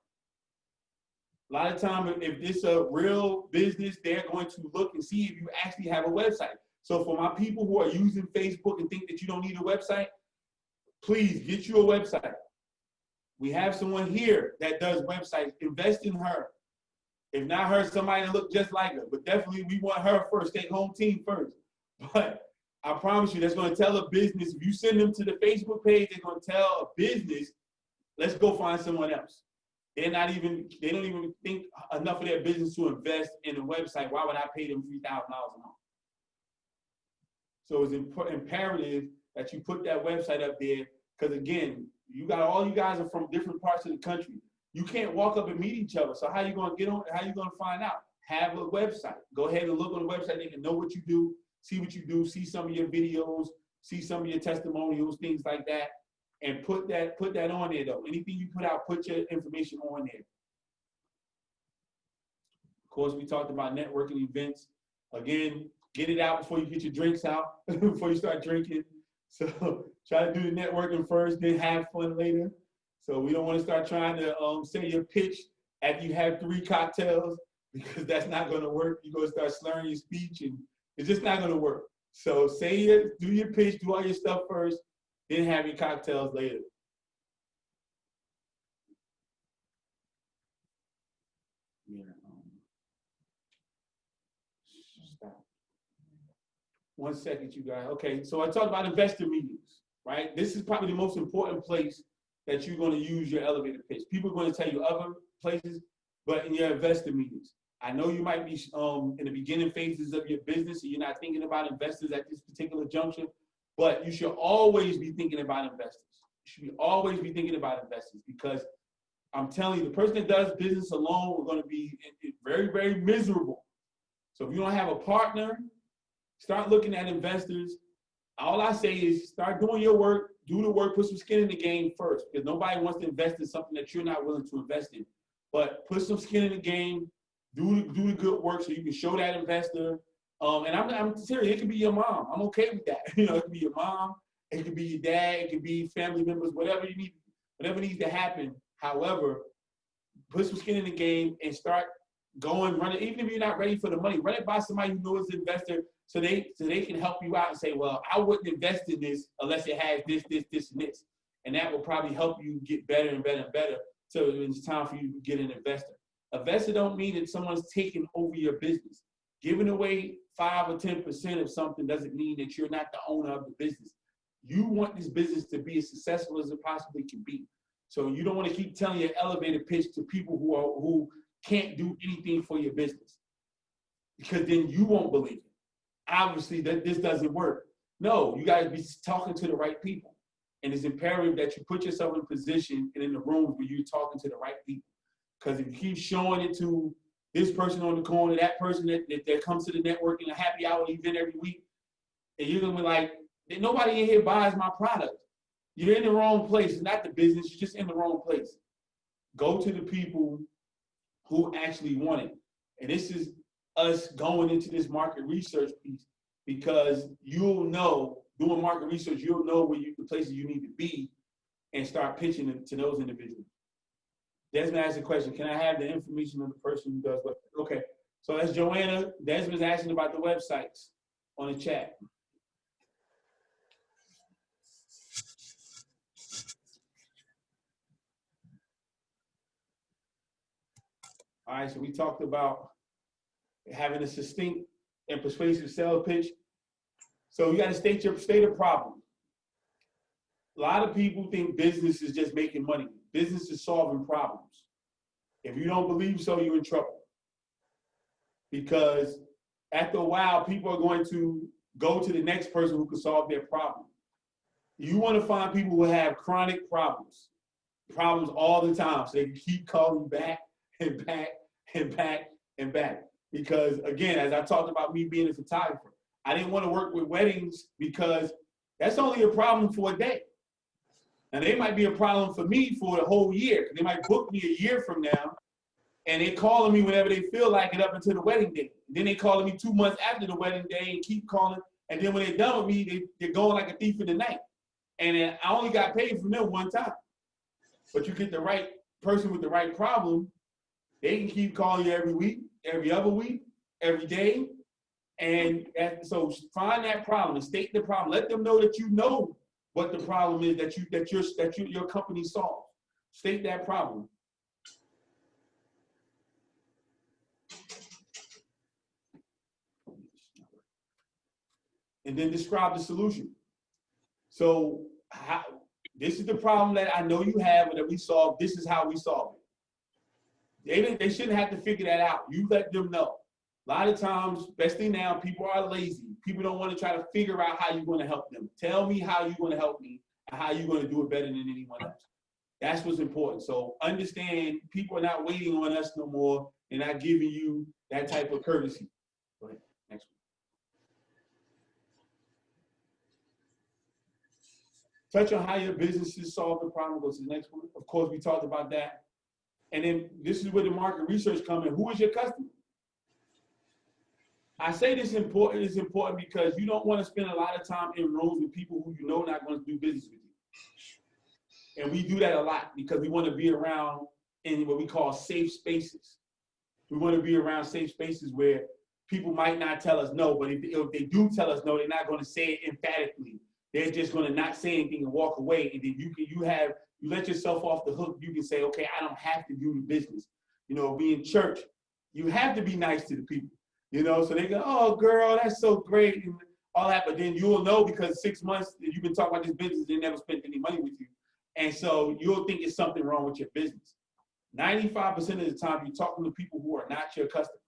A lot of time, if it's a real business, they're going to look and see if you actually have a website. So for my people who are using Facebook and think that you don't need a website, please get you a website. We have someone here that does websites. Invest in her. If not her, somebody that look just like her. But definitely we want her first, stay home team first. But I promise you, that's going to tell a business, if you send them to the Facebook page, they're going to tell a business, let's go find someone else. They don't even think enough of their business to invest in a website. Why would I pay them $3,000 a month? So it's imperative that you put that website up there, because again, all you guys are from different parts of the country. You can't walk up and meet each other. So how you gonna get on? How you gonna find out? Have a website. Go ahead and look on the website. They can know what you do, see some of your videos, see some of your testimonials, things like that. And put that on there though. Anything you put out, put your information on there. Of course, we talked about networking events. Again, get it out before you get your drinks out, before you start drinking. So try to do the networking first, then have fun later. So we don't want to start trying to say your pitch after you have 3 cocktails, because that's not going to work. You're going to start slurring your speech, and it's just not going to work. So say it, do your pitch, do all your stuff first, then have your cocktails later. Yeah. Stop. 1 second, you guys. Okay, so I talked about investor meetings, right? This is probably the most important place that you're going to use your elevator pitch. People are going to tell you other places, but in your investor meetings, I know you might be in the beginning phases of your business and you're not thinking about investors at this particular juncture, but you should always be thinking about investors. You should always be thinking about investors, because I'm telling you, the person that does business alone are going to be very, very miserable. So if you don't have a partner, start looking at investors. All I say is start doing your work, do the work, put some skin in the game first, because nobody wants to invest in something that you're not willing to invest in. But put some skin in the game, do the good work so you can show that investor. And I'm serious, it could be your mom. I'm okay with that. You know, it could be your mom, it could be your dad, it could be family members, whatever you need, whatever needs to happen. However, put some skin in the game and start going, run it. Even if you're not ready for the money, run it by somebody who knows the investor, so they can help you out and say, well, I wouldn't invest in this unless it has this, this, this, and this. And that will probably help you get better and better and better till it's time for you to get an investor. Investor don't mean that someone's taking over your business. Giving away 5 or 10% of something doesn't mean that you're not the owner of the business. You want this business to be as successful as it possibly can be. So you don't want to keep telling your elevator pitch to people who can't do anything for your business, because then you won't believe it. Obviously, that this doesn't work. No, you got to be talking to the right people. And it's imperative that you put yourself in a position and in the rooms where you're talking to the right people. Because if you keep showing it to this person on the corner, that person that comes to the networking, a happy hour event every week, and you're going to be like, nobody in here buys my product. You're in the wrong place. It's not the business. You're just in the wrong place. Go to the people who actually want it. And this is us going into this market research piece, because you'll know, doing market research, you'll know where the places you need to be and start pitching it to those individuals. Desmond asked a question, can I have the information of the person who does what? Okay, so that's Joanna. Desmond's asking about the websites on the chat. All right, so we talked about having a succinct and persuasive sales pitch. So you got to state a problem. A lot of people think business is just making money. Business is solving problems. If you don't believe so, you're in trouble. Because after a while, people are going to go to the next person who can solve their problem. You want to find people who have chronic problems all the time, so they can keep calling back and back and back and back. Because again, as I talked about me being a photographer, I didn't want to work with weddings because that's only a problem for a day. And they might be a problem for me for the whole year. They might book me a year from now, and they're calling me whenever they feel like it up until the wedding day. Then they calling me 2 months after the wedding day and keep calling. And then when they're done with me, they're going like a thief in the night. And then I only got paid from them one time. But you get the right person with the right problem, They can keep calling you every week, every other week, every day. And so find that problem and state the problem. Let them know that you know what the problem is that your company solves. State that problem. And then describe the solution. So this is the problem that I know you have and that we solve. This is how we solve it. They shouldn't have to figure that out. You let them know. A lot of times, especially now, people are lazy. People don't want to try to figure out how you're going to help them. Tell me how you're going to help me and how you're going to do it better than anyone else. That's what's important. So understand people are not waiting on us no more and not giving you that type of courtesy. Go ahead. Next one. Touch on how your businesses solve the problem. Go to the next one. Of course, we talked about that. And then this is where the market research comes in. Who is your customer? I say this is important because you don't want to spend a lot of time in rooms with people who you know not going to do business with you. And we do that a lot because we want to be around in what we call safe spaces. We want to be around safe spaces where people might not tell us no, but if they do tell us no, they're not going to say it emphatically. They're just going to not say anything and walk away. And then you let yourself off the hook. You can say, okay, I don't have to do the business. You know, be in church. You have to be nice to the people. You know, so they go, oh, girl, that's so great, and all that. But then you'll know because 6 months you've been talking about this business, they never spent any money with you. And so you'll think it's something wrong with your business. 95% of the time, you're talking to people who are not your customer.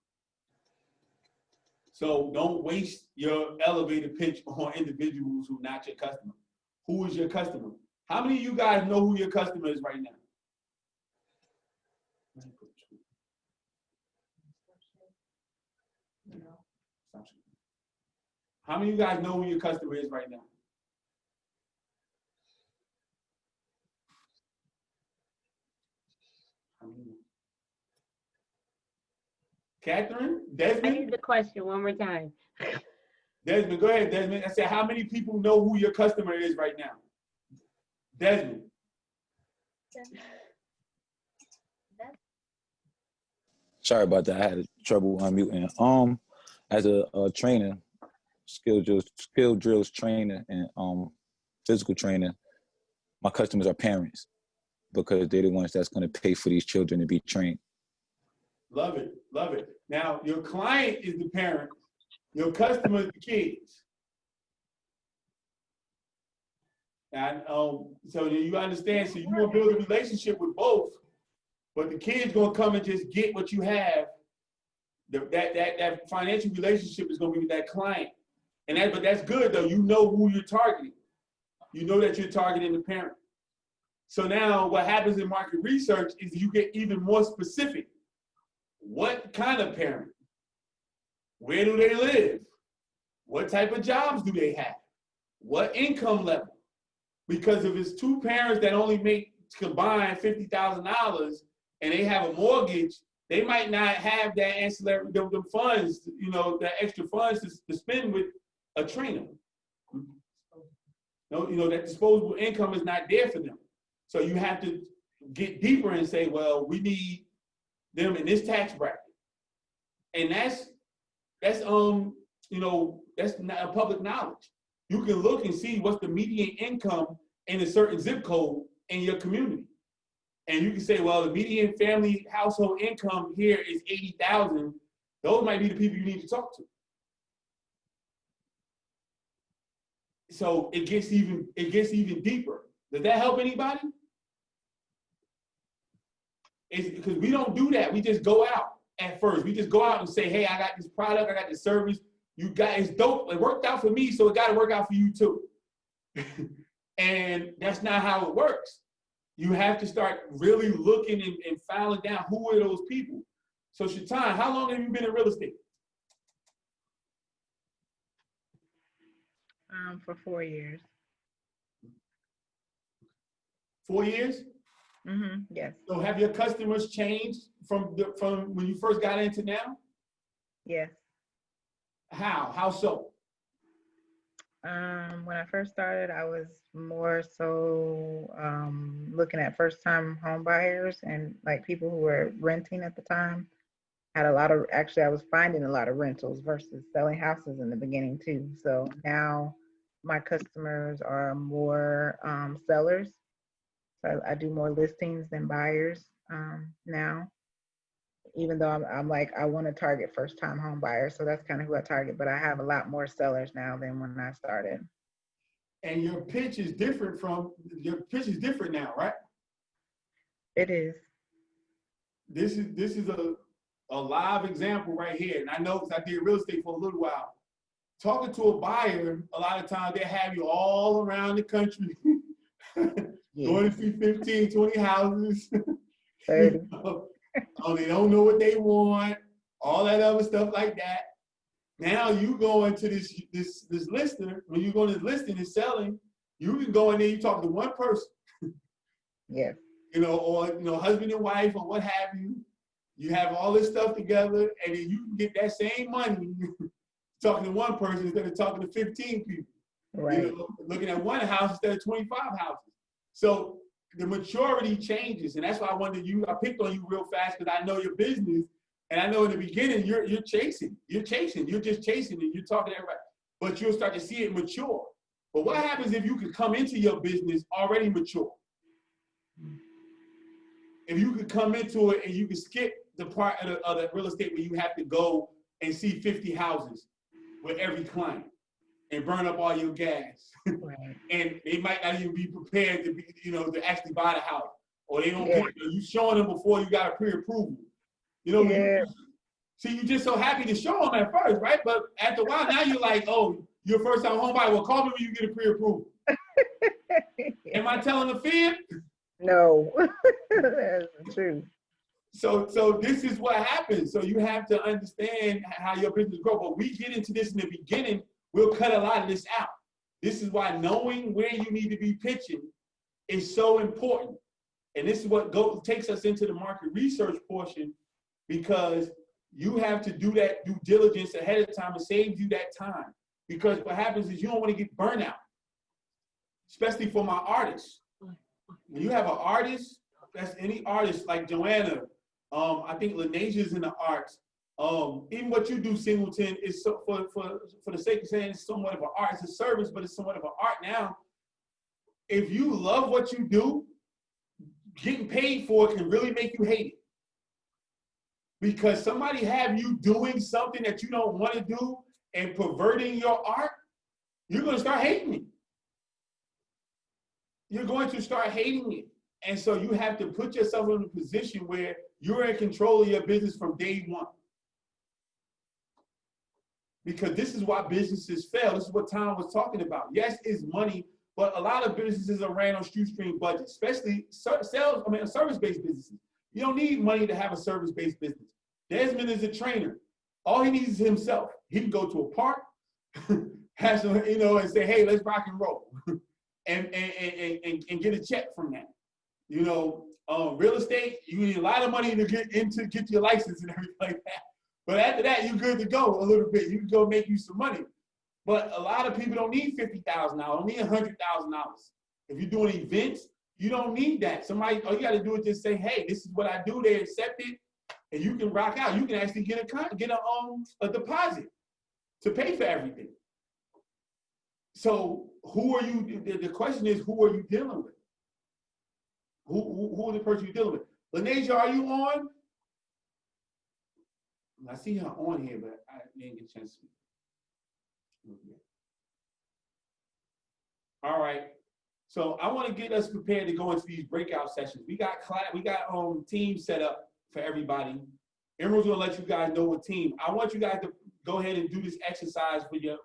So don't waste your elevator pitch on individuals who are not your customer. Who is your customer? How many of you guys know who your customer is right now? How many of you guys know who your customer is right now? Catherine? Desmond? I need the question one more time. Desmond, go ahead, Desmond. I said, how many people know who your customer is right now? Desmond. Sorry about that. I had trouble unmuting. As a trainer, skill drills trainer, and physical trainer, my customers are parents because they're the ones that's going to pay for these children to be trained. Love it, love it. Now, your client is the parent, your customer is the kids. And so you understand, so you want to build a relationship with both, but the kid's going to come and just get what you have. That financial relationship is going to be with that client. But that's good, though. You know who you're targeting. You know that you're targeting the parent. So now what happens in market research is you get even more specific. What kind of parent? Where do they live? What type of jobs do they have? What income level? Because if it's two parents that only make combined $50,000 and they have a mortgage, they might not have that ancillary, the funds, you know, the extra funds to spend with a trainer. No, you know, that disposable income is not there for them. So you have to get deeper and say, well, we need them in this tax bracket. And that's you know, that's not public knowledge. You can look and see what's the median income in a certain zip code in your community. And you can say, well, the median family household income here is 80,000. Those might be the people you need to talk to. So it gets even deeper. Does that help anybody? It's because we don't do that. We just go out at first. We just go out and say, hey, I got this product, I got this service. It's dope. It worked out for me, so it got to work out for you too. And that's not how it works. You have to start really looking and filing down who are those people. So Shaitan, how long have you been in real estate? For 4 years. 4 years? Mm-hmm. Yes. So have your customers changed from when you first got into now? Yes. How so? When I first started, I was more so looking at first-time home buyers and like people who were renting at the time. Had a lot of, actually, I was finding a lot of rentals versus selling houses in the beginning too. So now my customers are more sellers. So I do more listings than buyers now, even though I'm like, I want to target first time home buyers. So that's kind of who I target, but I have a lot more sellers now than when I started. And your pitch is different now, right? It is. This is a live example right here. And I know because I did real estate for a little while. Talking to a buyer, a lot of times they have you all around the country. Going to see 15, 20 houses. 30. They don't know what they want, all that other stuff like that. Now you go into this lister, when you go to this listing and selling, you can go in there, you talk to one person. Yes. Or husband and wife or what have you. You have all this stuff together, and then you can get that same money talking to one person instead of talking to 15 people. Right. Looking at one house instead of 25 houses. So the maturity changes, and that's why I picked on you real fast because I know your business, and I know in the beginning you're chasing, you're just chasing, and you're talking to everybody, but you'll start to see it mature. But what happens if you could come into your business already mature? If you could come into it and you could skip the part of the real estate where you have to go and see 50 houses with every client and burn up all your gas. Right. And they might not even be prepared to actually buy the house. Or they don't get you showing them before you got a pre-approval. You're just so happy to show them at first, right? But after a while, now you're like, oh, you're a first-time home buyer. Well, call me when you get a pre-approval. Am I telling a fib? No, that's true. So this is what happens. So you have to understand how your business grows. But we get into this in the beginning, we'll cut a lot of this out. This is why knowing where you need to be pitching is so important. And this is what takes us into the market research portion, because you have to do that due diligence ahead of time. It saves you that time. Because what happens is you don't want to get burnt out, especially for my artists. When you have an artist, that's any artist like Joanna, I think Lanasia's in the arts. Even what you do, Singleton, is so, for the sake of saying it's somewhat of an art. It's a service, but it's somewhat of an art now. If you love what you do, getting paid for it can really make you hate it. Because somebody have you doing something that you don't want to do and perverting your art, you're going to start hating it. You're going to start hating it. And so you have to put yourself in a position where you're in control of your business from day one. Because this is why businesses fail. This is what Tom was talking about. Yes, it's money, but a lot of businesses are ran on shoestring budgets, especially service-based businesses. You don't need money to have a service-based business. Desmond is a trainer. All he needs is himself. He can go to a park, have some, and say, hey, let's rock and roll. and get a check from that. Real estate, you need a lot of money to get your license and everything like that. But after that, you're good to go a little bit. You can go make you some money. But a lot of people don't need $50,000, don't need $100,000. If you're doing events, you don't need that. All you got to do is just say, hey, this is what I do. They accept it, and you can rock out. You can actually get a deposit to pay for everything. So who are you? The question is, who are you dealing with? Who is the person you're dealing with? Lanasia, are you on? I see her on here, but I didn't get a chance to speak. Okay. All right. So I want to get us prepared to go into these breakout sessions. We got teams set up for everybody. Emerald's gonna let you guys know what team. I want you guys to go ahead and do this exercise for your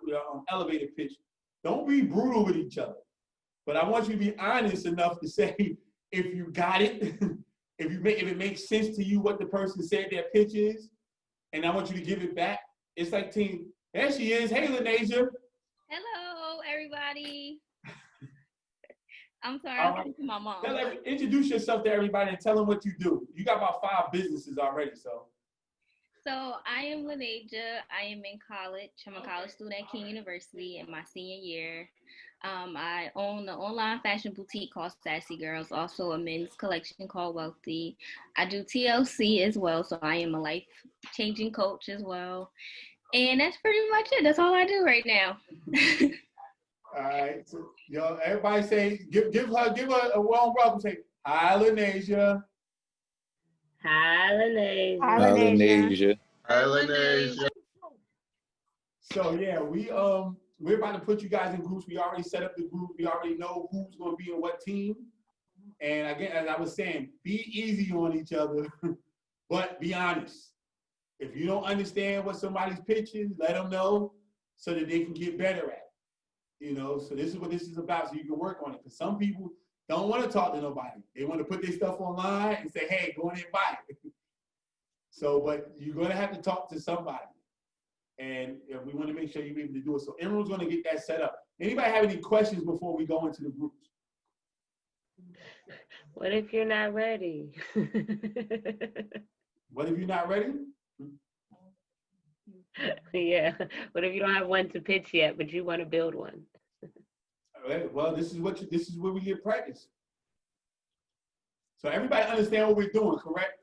elevator pitch. Don't be brutal with each other, but I want you to be honest enough to say if you got it, if it makes sense to you what the person said their pitch is, and I want you to give it back. It's like team. There she is. Hey, Lanasia. Hello, everybody. I'm sorry, I'm talking to my mom. Introduce yourself to everybody and tell them what you do. You got about 5 businesses already, so. So I am Laneja. I am in college. I'm a college student at King University in my senior year. I own an online fashion boutique called Sassy Girls, also a men's collection called Wealthy. I do TLC as well, so I am a life-changing coach as well. And that's pretty much it. That's all I do right now. All right. So, yo, everybody say, give her a warm welcome. Say, hi, Lanesia. Hi, Lene. Polynesian. So yeah, we're about to put you guys in groups. We already set up the group. We already know who's going to be on what team. And again, as I was saying, be easy on each other, but be honest. If you don't understand what somebody's pitch is, let them know so that they can get better at it. You know, so this is what this is about, so you can work on it. Because some people don't want to talk to nobody. They want to put their stuff online and say, hey, go in and buy it. So, but you're going to have to talk to somebody. And we want to make sure you're able to do it. So everyone's going to get that set up. Anybody have any questions before we go into the groups? What if you're not ready? What if you're not ready? Yeah. What if you don't have one to pitch yet, but you want to build one? All right, well, this is where we get practice. So everybody understand what we're doing, correct?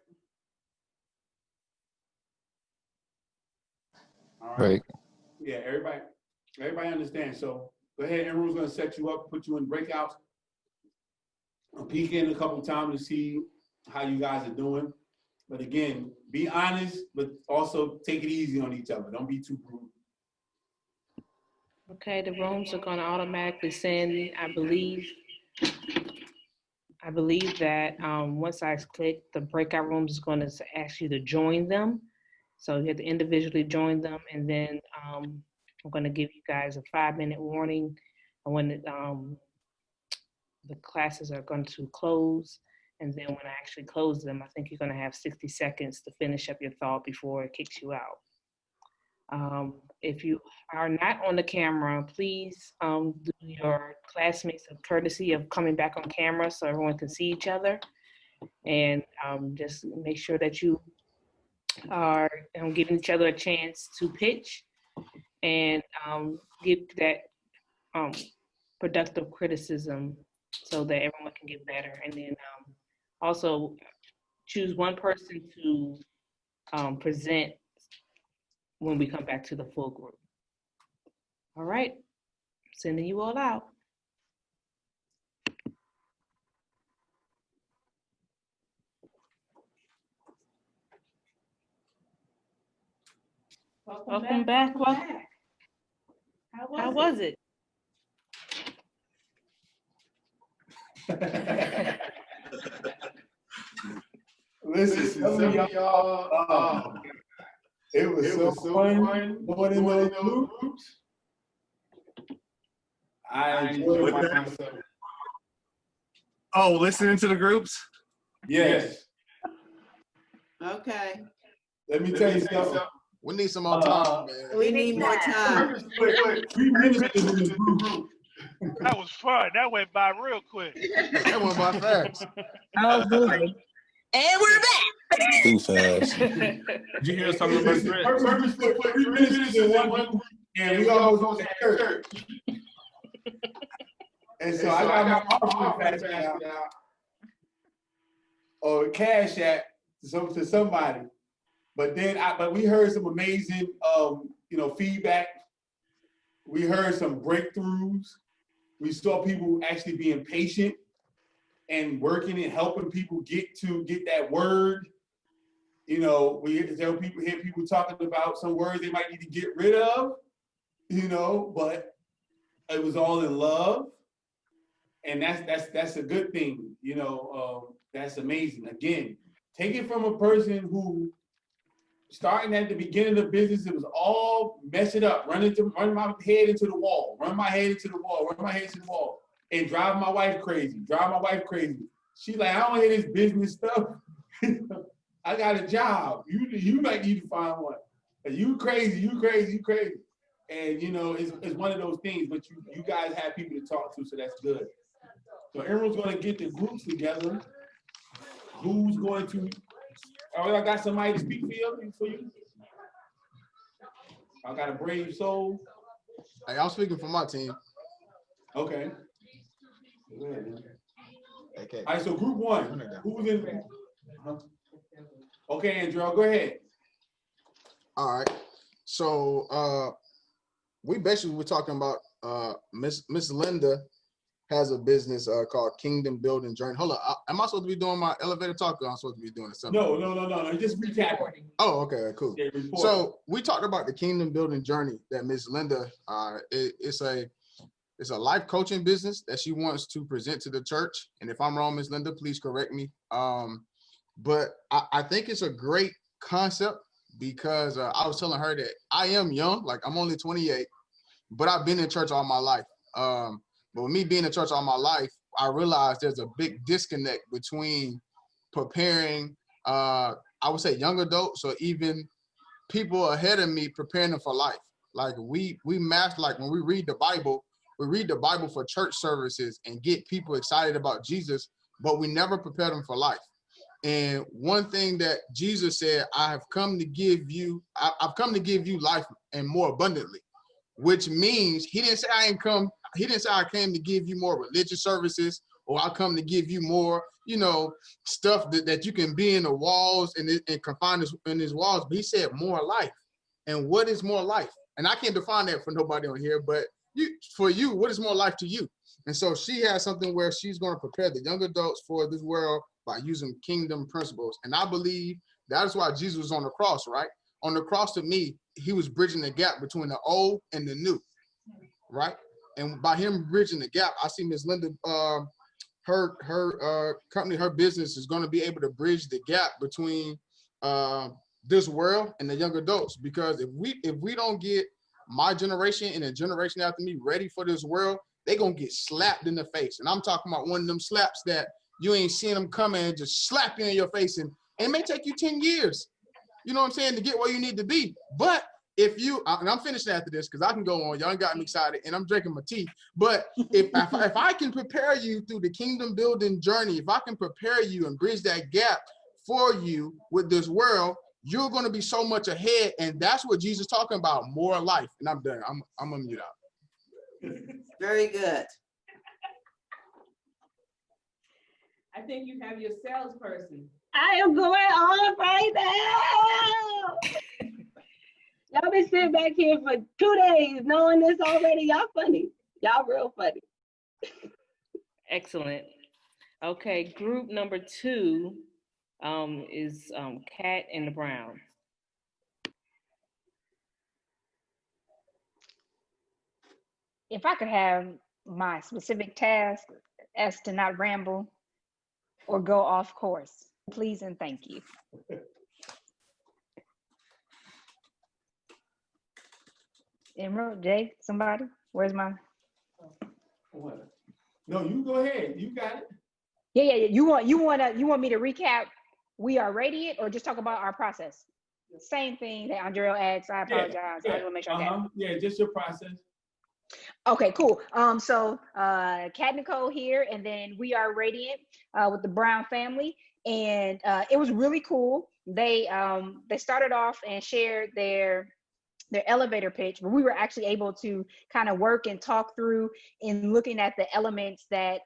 All Right. Yeah, everybody understands. So go ahead, everyone's gonna set you up, put you in breakouts. I'll peek in a couple times to see how you guys are doing. But again, be honest, but also take it easy on each other. Don't be too rude. Okay, the rooms are going to automatically send, I believe that once I click the breakout rooms, is going to ask you to join them. So you have to individually join them, and then I'm going to give you guys a 5-minute warning when the classes are going to close. And then when I actually close them, I think you're going to have 60 seconds to finish up your thought before it kicks you out. If you are not on the camera, please do your classmates a courtesy of coming back on camera so everyone can see each other. And just make sure that you are giving each other a chance to pitch and give that productive criticism so that everyone can get better. And then also choose one person to present when we come back to the full group. All right, sending you all out. Welcome back. How was it? Listen, some of y'all, it was so fun going in those groups. I enjoyed myself. Oh, listening to the groups? Yes. Okay. Let me tell you something. We need some more time, man. We need more time. 3 minutes in the group. That was fun. That went by real quick. That went by fast. Oh, boy. And we're back. Too fast. Did you hear us talking about threat? Purpose put 3 minutes in one group, and we almost went to church. And so I got my offering package out, or Cash App to somebody. But then, but we heard some amazing, feedback. We heard some breakthroughs. We saw people actually being patient and working and helping people get that word. You know, we hear people talking about some words they might need to get rid of, but it was all in love. And that's a good thing, that's amazing. Again, take it from a person who, starting at the beginning of the business, it was all mess it up, run my head into the wall, run my head into the wall, and drive my wife crazy. She's like, I don't hear this business stuff. I got a job. You might need to find one. You crazy. And it's one of those things, but you guys have people to talk to, so that's good. So everyone's going to get the groups together. Who's going to? Oh, I got somebody to speak for you. I got a brave soul. Hey, I'm speaking for my team. Okay. Go ahead, man. Okay. All right, so group one. Who's in? Okay, Andrew, go ahead. All right. So we basically were talking about Miss Linda has a business called Kingdom Building Journey. Hold on, am I supposed to be doing my elevator talk, or I'm supposed to be doing something? No. Just recap. Oh, okay, cool. Yeah, report. So we talked about the Kingdom Building Journey that Miss Linda. It's a life coaching business that she wants to present to the church. And if I'm wrong, Miss Linda, please correct me. But I think it's a great concept because I was telling her that I am young, like I'm only 28, but I've been in church all my life. But with me being in church all my life, I realized there's a big disconnect between preparing, I would say young adults or even people ahead of me, preparing them for life. Like we master, like when we read the Bible for church services and get people excited about Jesus, but we never prepare them for life. And one thing that Jesus said, I've come to give you life and more abundantly, which means he didn't say I came to give you more religious services, or I come to give you more, stuff that you can be in the walls and confined in his walls. But he said more life. And what is more life? And I can't define that for nobody on here, but for you, what is more life to you? And so she has something where she's going to prepare the young adults for this world by using kingdom principles. And I believe that is why Jesus was on the cross, right? On the cross, to me, he was bridging the gap between the old and the new, right? And by him bridging the gap, I see Miss Linda, her company, her business is going to be able to bridge the gap between this world and the young adults. Because if we don't get my generation and the generation after me ready for this world, they're going to get slapped in the face. And I'm talking about one of them slaps that you ain't seeing them coming and just slap you in your face. And it may take you 10 years, you know what I'm saying, to get where you need to be. But if you, and I'm finished after this because I can go on, y'all got me excited and I'm drinking my tea. But if I can prepare you through the kingdom building journey, if I can prepare you and bridge that gap for you with this world, you're going to be so much ahead. And that's what Jesus is talking about, more life. And I'm done. I'm going to mute out. Very good. I think you have your salesperson. I am going on right now. Y'all been sitting back here for 2 days knowing this already. Y'all funny. Y'all real funny. Excellent. Okay, group number 2 is Kat and the Brown. If I could have my specific task as to not ramble or go off course, please and thank you. Emerald, Jay, somebody? Where's my? No, you go ahead. You got it. Yeah. You want me to recap? We are radiant, or just talk about our process? Same thing that Andrea asked. I apologize. Yeah. I just want to make sure I got it. Yeah, just your process. Okay, cool. So Kat Nicole here, and then we are Radiant with the Brown family, and it was really cool. They started off and shared their elevator pitch, but we were actually able to kind of work and talk through in looking at the elements that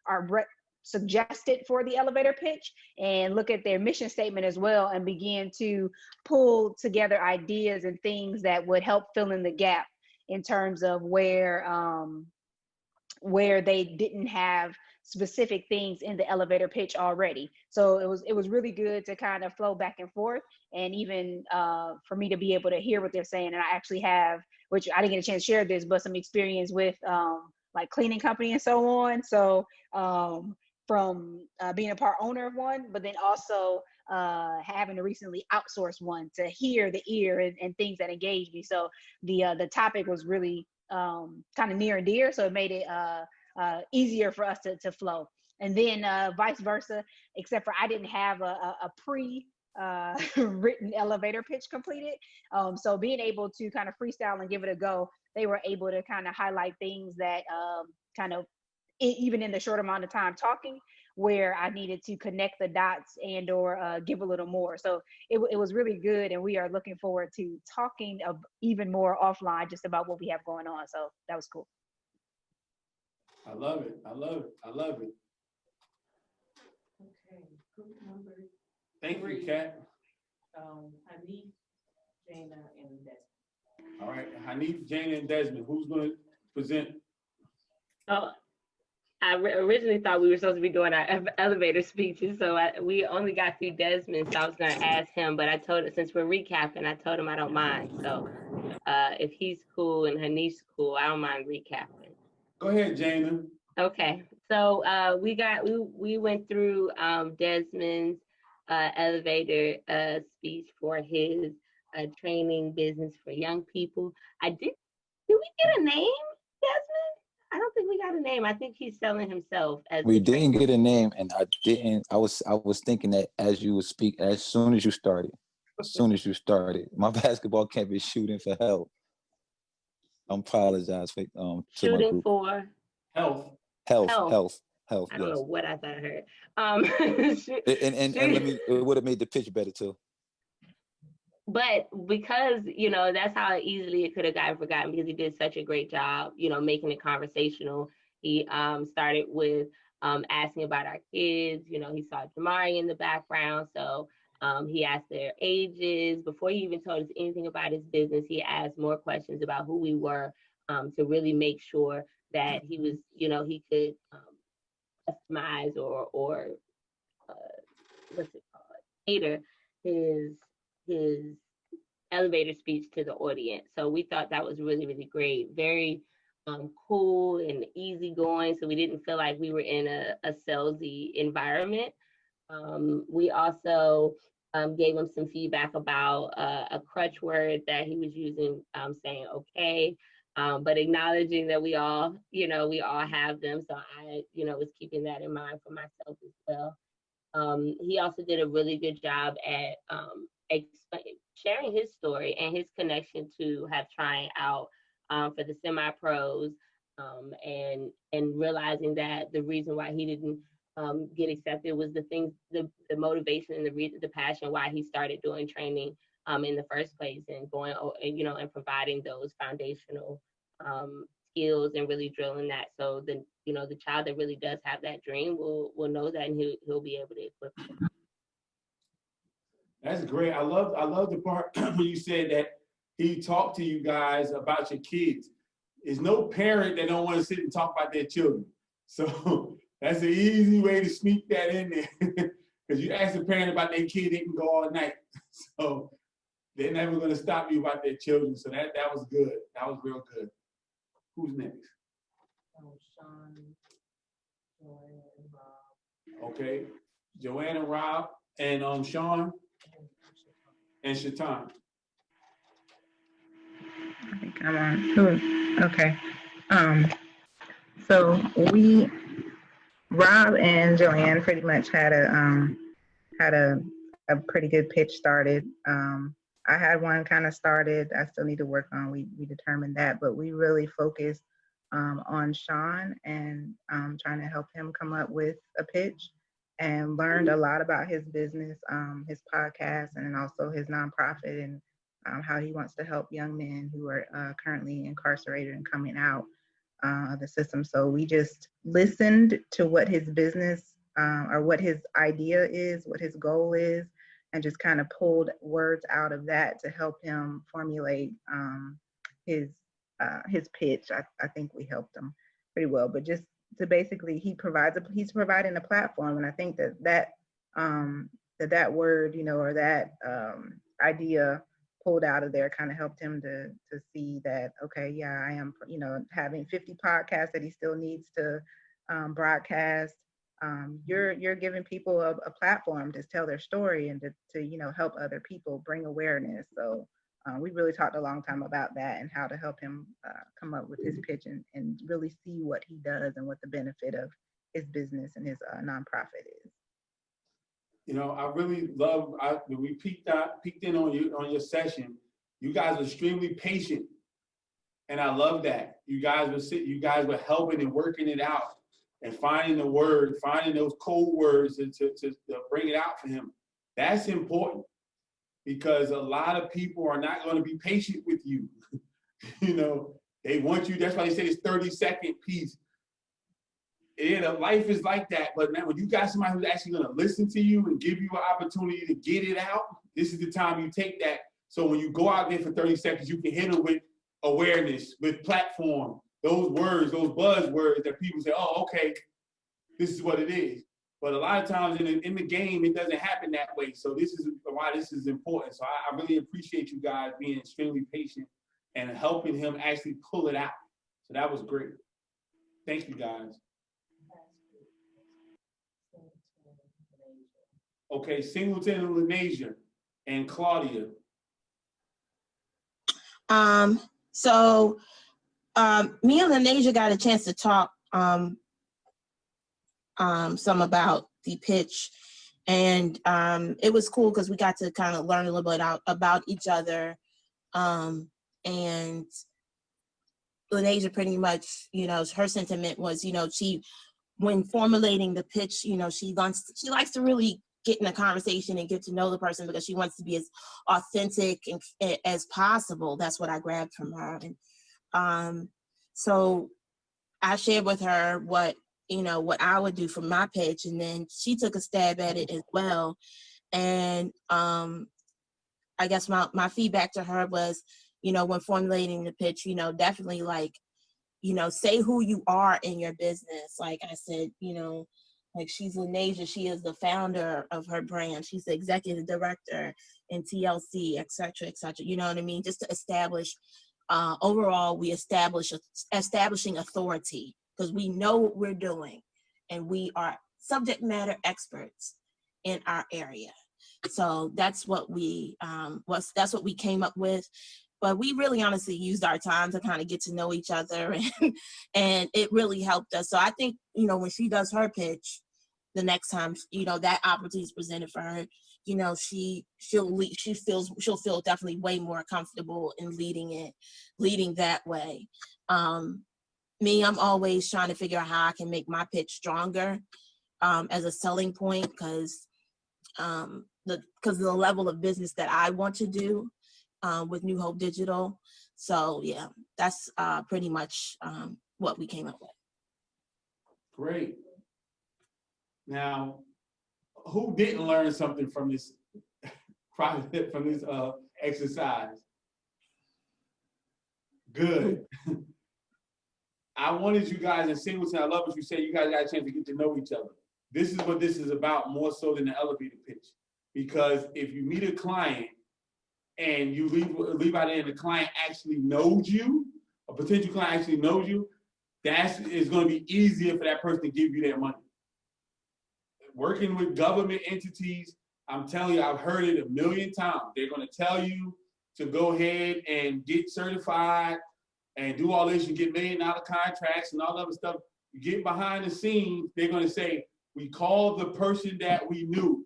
are suggested for the elevator pitch, and look at their mission statement as well, and begin to pull together ideas and things that would help fill in the gap in terms of where they didn't have specific things in the elevator pitch already. So it was really good to kind of flow back and forth, and even for me to be able to hear what they're saying. And I actually have, which I didn't get a chance to share this, but some experience with like cleaning company and so on. So from being a part owner of one, but then also having to recently outsource one, to hear the ear and things that engage me. So the topic was really kind of near and dear, so it made it easier for us to flow. And then vice versa, except for I didn't have a written elevator pitch completed. So being able to kind of freestyle and give it a go, they were able to kind of highlight things that kind of, even in the short amount of time talking, where I needed to connect the dots and or give a little more. So it was really good, and we are looking forward to talking even more offline just about what we have going on. So that was cool. I love it. I love it. I love it. Okay, group number Thank you, three. Kat. Hanif, Jana, and Desmond. All right, Hanif, Jana, and Desmond. Who's going to present? Oh, I originally thought we were supposed to be doing our elevator speeches, so we only got through Desmond, so I was going to ask him, but I told him, since we're recapping, I told him I don't mind. So if he's cool and Hanif's cool, I don't mind recapping. Go ahead, Jana. Okay, so we went through Desmond's elevator speech for his training business for young people. Did we get a name, Desmond? I don't think we got a name. I think he's selling himself as We didn't get a name, and I was thinking that as you would speak, as soon as you started, my basketball camp is shooting for help. I apologize for to my shooting group. for health. Health. I don't know what I thought I heard. And let me, it would have made the pitch better too. But because, that's how easily it could have gotten forgotten, because he did such a great job, making it conversational. He started with asking about our kids. He saw Jamari in the background. So he asked their ages. Before he even told us anything about his business, he asked more questions about who we were to really make sure that he was, he could customize or what's it called? Cater his elevator speech to the audience. So we thought that was really, really great. Very cool and easygoing. So we didn't feel like we were in a salesy environment. We also gave him some feedback about a crutch word that he was using, saying okay, but acknowledging that we all have them. So I, was keeping that in mind for myself as well. He also did a really good job at sharing his story and his connection to have trying out for the semi-pros, and realizing that the reason why he didn't get accepted was the motivation and the passion why he started doing training in the first place, and going, and providing those foundational skills and really drilling that. So the child that really does have that dream will know that, and he'll be able to equip them. That's great. I love the part when you said that he talked to you guys about your kids. There's no parent that don't want to sit and talk about their children. So that's an easy way to sneak that in there. Because you ask a parent about their kid, they can go all night. So they're never going to stop you about their children. So that was good. That was real good. Who's next? Sean, Joanne, and Rob. Okay. Joanne and Rob, and Sean and Shaitan. I think I'm on. Okay. So Rob and Joanne pretty much had a pretty good pitch started. I had one kind of started. I still need to work on. We determined that, but we really focused on Sean and trying to help him come up with a pitch, and learned a lot about his business, his podcast, and also his nonprofit, and how he wants to help young men who are currently incarcerated and coming out of the system. So we just listened to what his business or what his idea is, what his goal is, and just kind of pulled words out of that to help him formulate his pitch. I think we helped him pretty well, but just to basically, he's providing a platform, and I think that word, or that idea pulled out of there kind of helped him to see that, okay, yeah, I am, having 50 podcasts that he still needs to broadcast. You're giving people a platform to tell their story and to help other people bring awareness. So we really talked a long time about that and how to help him come up with his pitch and really see what he does and what the benefit of his business and his nonprofit is. I really love, when we peeked in on your session, you guys were extremely patient. And I love that. You guys were helping and working it out. and finding the word, finding those code words and to bring it out for him. That's important because a lot of people are not going to be patient with you. You know, they want you, that's why they say it's 30-second piece. Yeah, life is like that. But now when you got somebody who's actually going to listen to you and give you an opportunity to get it out, this is the time you take that. So when you go out there for 30 seconds, you can hit them with awareness, with platform, those words, those buzzwords that people say, oh, okay, this is what it is. But a lot of times in the game, it doesn't happen that way. So this is why this is important. So I really appreciate you guys being extremely patient and helping him actually pull it out. So that was great. Thank you, guys. Okay, Singleton and Lenasia and Claudia. So me and Lenasia got a chance to talk some about the pitch, and it was cool because we got to kind of learn a little bit about each other. And Lenasia pretty much, you know, her sentiment was, you know, when formulating the pitch, you know, she likes to really get in a conversation and get to know the person because she wants to be as authentic as possible. That's what I grabbed from her. And so I shared with her what I would do for my pitch, and then she took a stab at it as well. And I guess my feedback to her was, you know, when formulating the pitch, you know, definitely like, you know, say who you are in your business. Like I said, you know, like she's Lenasia, she is the founder of her brand. She's the executive director in TLC, et cetera, you know what I mean? Just to establish, overall, establishing authority because we know what we're doing and we are subject matter experts in our area. So that's what we came up with. But we really honestly used our time to kind of get to know each other, and it really helped us. So I think, you know, when she does her pitch, the next time, you know, that opportunity is presented for her, you know, she'll feel definitely way more comfortable in leading that way. Me, I'm always trying to figure out how I can make my pitch stronger as a selling point because of the level of business that I want to do with New Hope Digital. So yeah, that's pretty much what we came up with. Great. Now, who didn't learn something from this exercise? Good. I wanted you guys in Singleton, I love what you said, you guys got a chance to get to know each other. This is what this is about more so than the elevator pitch. Because if you meet a client and you leave out there and the client actually knows you, a potential client actually knows you, that is going to be easier for that person to give you their money. Working with government entities, I'm telling you, I've heard it a million times. They're going to tell you to go ahead and get certified and do all this. You get $1 million contracts and all that other stuff. You get behind the scenes, they're going to say, we called the person that we knew.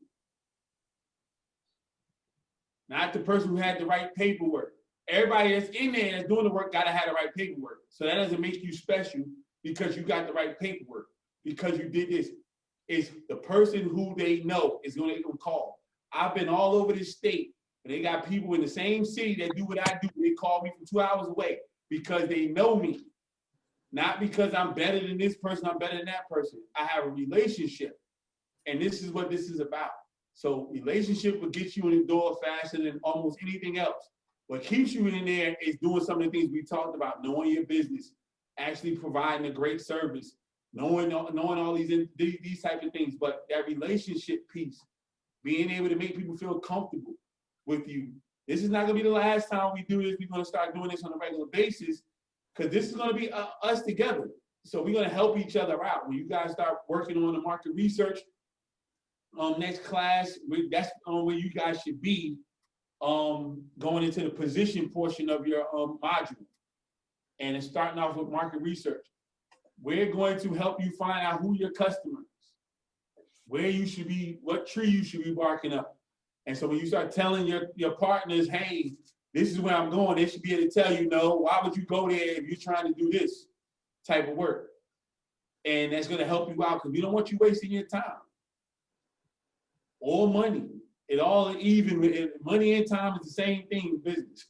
Not the person who had the right paperwork. Everybody that's in there that's doing the work got to have the right paperwork. So that doesn't make you special because you got the right paperwork, because you did this. It's the person who they know is going to call. I've been all over this state, and they got people in the same city that do what I do. They call me from 2 hours away because they know me. Not because I'm better than this person, I'm better than that person. I have a relationship, and this is what this is about. So relationship will get you in the door faster than almost anything else. What keeps you in there is doing some of the things we talked about, knowing your business, actually providing a great service, knowing all these types of things. But that relationship piece, being able to make people feel comfortable with you. This is not going to be the last time we do this. We're going to start doing this on a regular basis because this is going to be us together. So we're going to help each other out. When you guys start working on the market research, next class, that's where you guys should be going into the position portion of your module. And it's starting off with market research. We're going to help you find out who your customers, where you should be, what tree you should be barking up. And so when you start telling your partners, hey, this is where I'm going, they should be able to tell you, no, why would you go there if you're trying to do this type of work? And that's gonna help you out because we don't want you wasting your time or money. It all even, money and time is the same thing in business.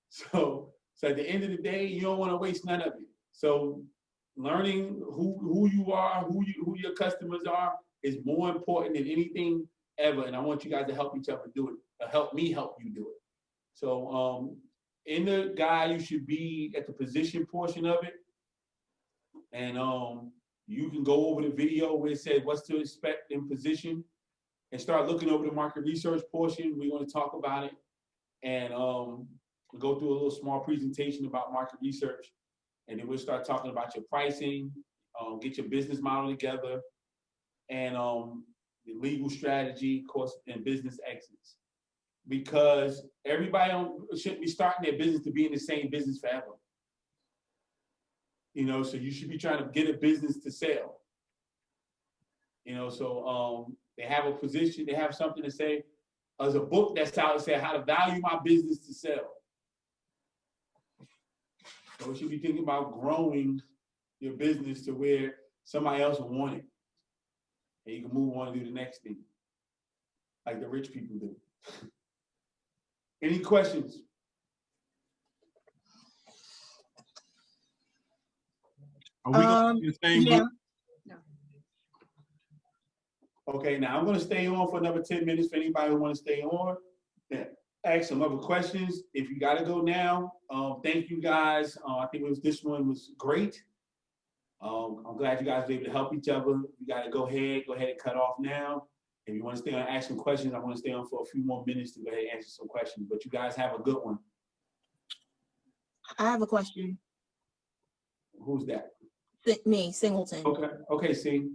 So at the end of the day, you don't want to waste none of it. So learning who you are, who your customers are is more important than anything ever. And I want you guys to help each other do it, help me help you do it. So in the guide, you should be at the position portion of it. And you can go over the video where it says what's to expect in position and start looking over the market research portion. We're going to talk about it and go through a little small presentation about market research. And then we'll start talking about your pricing, get your business model together, and the legal strategy, course, and business exits. Because everybody shouldn't be starting their business to be in the same business forever. You know, so you should be trying to get a business to sell. You know, so they have a position, they have something to say. There's a book that's out that says how to value my business to sell. So we should be thinking about growing your business to where somebody else will want it. And you can move on and do the next thing, like the rich people do. Any questions? Are we going to be in the same group? Okay, now I'm going to stay on for another 10 minutes for anybody who want to stay on. Yeah. Ask some other questions. If you got to go now, thank you guys. I think this one was great. I'm glad you guys were able to help each other. You got to go ahead and cut off now. If you want to stay on and ask some questions, I want to stay on for a few more minutes to go ahead and answer some questions. But you guys have a good one. I have a question. Who's that? Me, Singleton. Okay, see.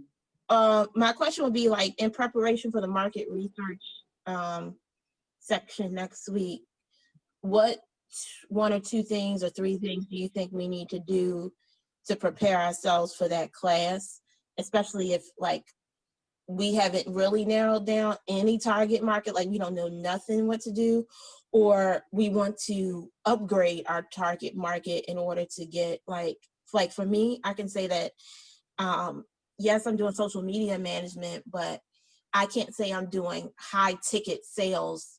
My question would be like in preparation for the market research section next week, what one or two things or three things do you think we need to do to prepare ourselves for that class, especially if like we haven't really narrowed down any target market, like we don't know nothing what to do, or we want to upgrade our target market in order to get like for me, I can say that yes, I'm doing social media management, but I can't say I'm doing high ticket sales.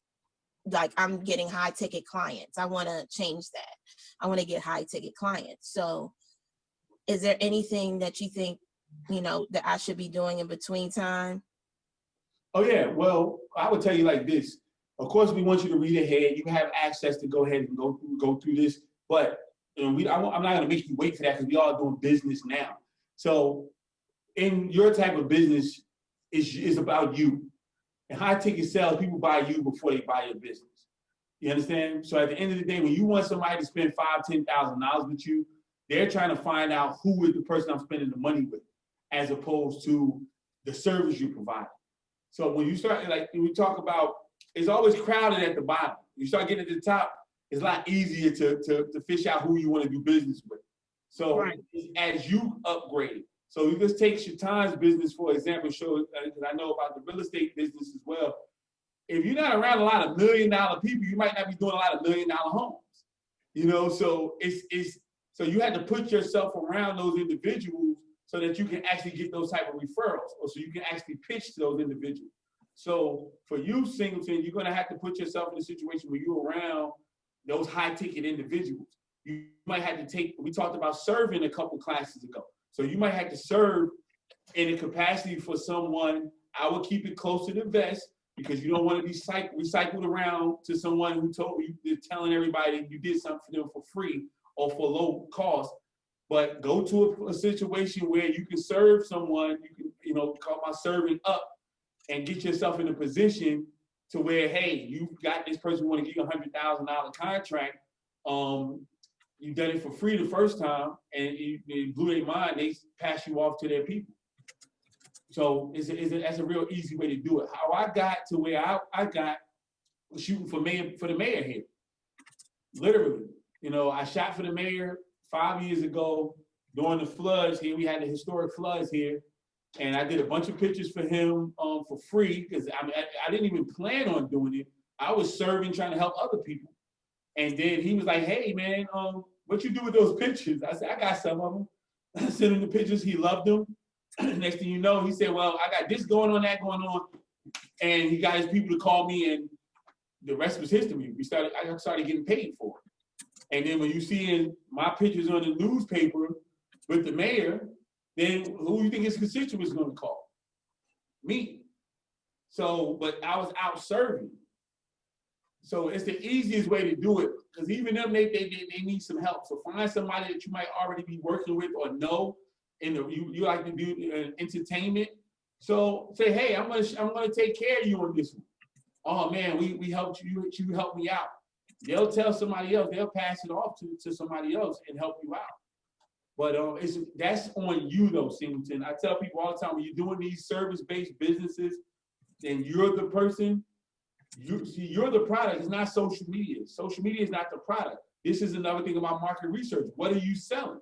Like I'm getting high ticket clients. I want to change that. I want to get high ticket clients. So is there anything that you think, you know, that I should be doing in between time? Oh yeah, well, I would tell you like this. Of course, we want you to read ahead. You have access to go ahead and go through this, but you know, I'm not gonna make you wait for that because we all doing business now. So in your type of business is about you. And high ticket sales, people buy you before they buy your business. You understand? So at the end of the day, when you want somebody to spend $5,000, $10,000 with you, they're trying to find out who is the person I'm spending the money with, as opposed to the service you provide. So when you start, like when we talk about, it's always crowded at the bottom. You start getting to the top, it's a lot easier to fish out who you want to do business with. So right. As you upgrade, so you just take Shaitan's business, for example, show, because I know about the real estate business as well. If you're not around a lot of $1 million people, you might not be doing a lot of $1 million homes. You know, so so you have to put yourself around those individuals so that you can actually get those type of referrals, or so you can actually pitch to those individuals. So for you, Singleton, you're gonna have to put yourself in a situation where you're around those high ticket individuals. You might have to take, we talked about serving a couple classes ago. So you might have to serve in a capacity for someone. I would keep it close to the vest because you don't want to be recycled around to someone who told you, they're telling everybody you did something for them for free or for low cost. But go to a situation where you can serve someone, you can, you know, call my serving up and get yourself in a position to where, hey, you got this person who want to give you $100,000 contract. You done it for free the first time, and you blew their mind. They pass you off to their people. So that's a real easy way to do it. How I got to where I got shooting for the mayor here, literally. You know, I shot for the mayor 5 years ago during the floods here. We had the historic floods here, and I did a bunch of pictures for him for free because I didn't even plan on doing it. I was serving, trying to help other people. And then he was like, hey, man, what you do with those pictures? I said, I got some of them. I sent him the pictures. He loved them. Next thing you know, he said, well, I got this going on, that going on. And he got his people to call me, and the rest was history. I started getting paid for it. And then when you see my pictures on the newspaper with the mayor, then who do you think his constituents going to call? Me. So, but I was out serving. So it's the easiest way to do it, because even them, they need some help. So find somebody that you might already be working with or know, and you like to do entertainment. So say, hey, I'm gonna take care of you on this one. Oh man, we helped you. You helped me out. They'll tell somebody else. They'll pass it off to somebody else and help you out. But that's on you though, Singleton. I tell people all the time, when you're doing these service-based businesses, and you're the person. You're the product. It's not social media. Social media is not the product. This is another thing about market research. What are you selling?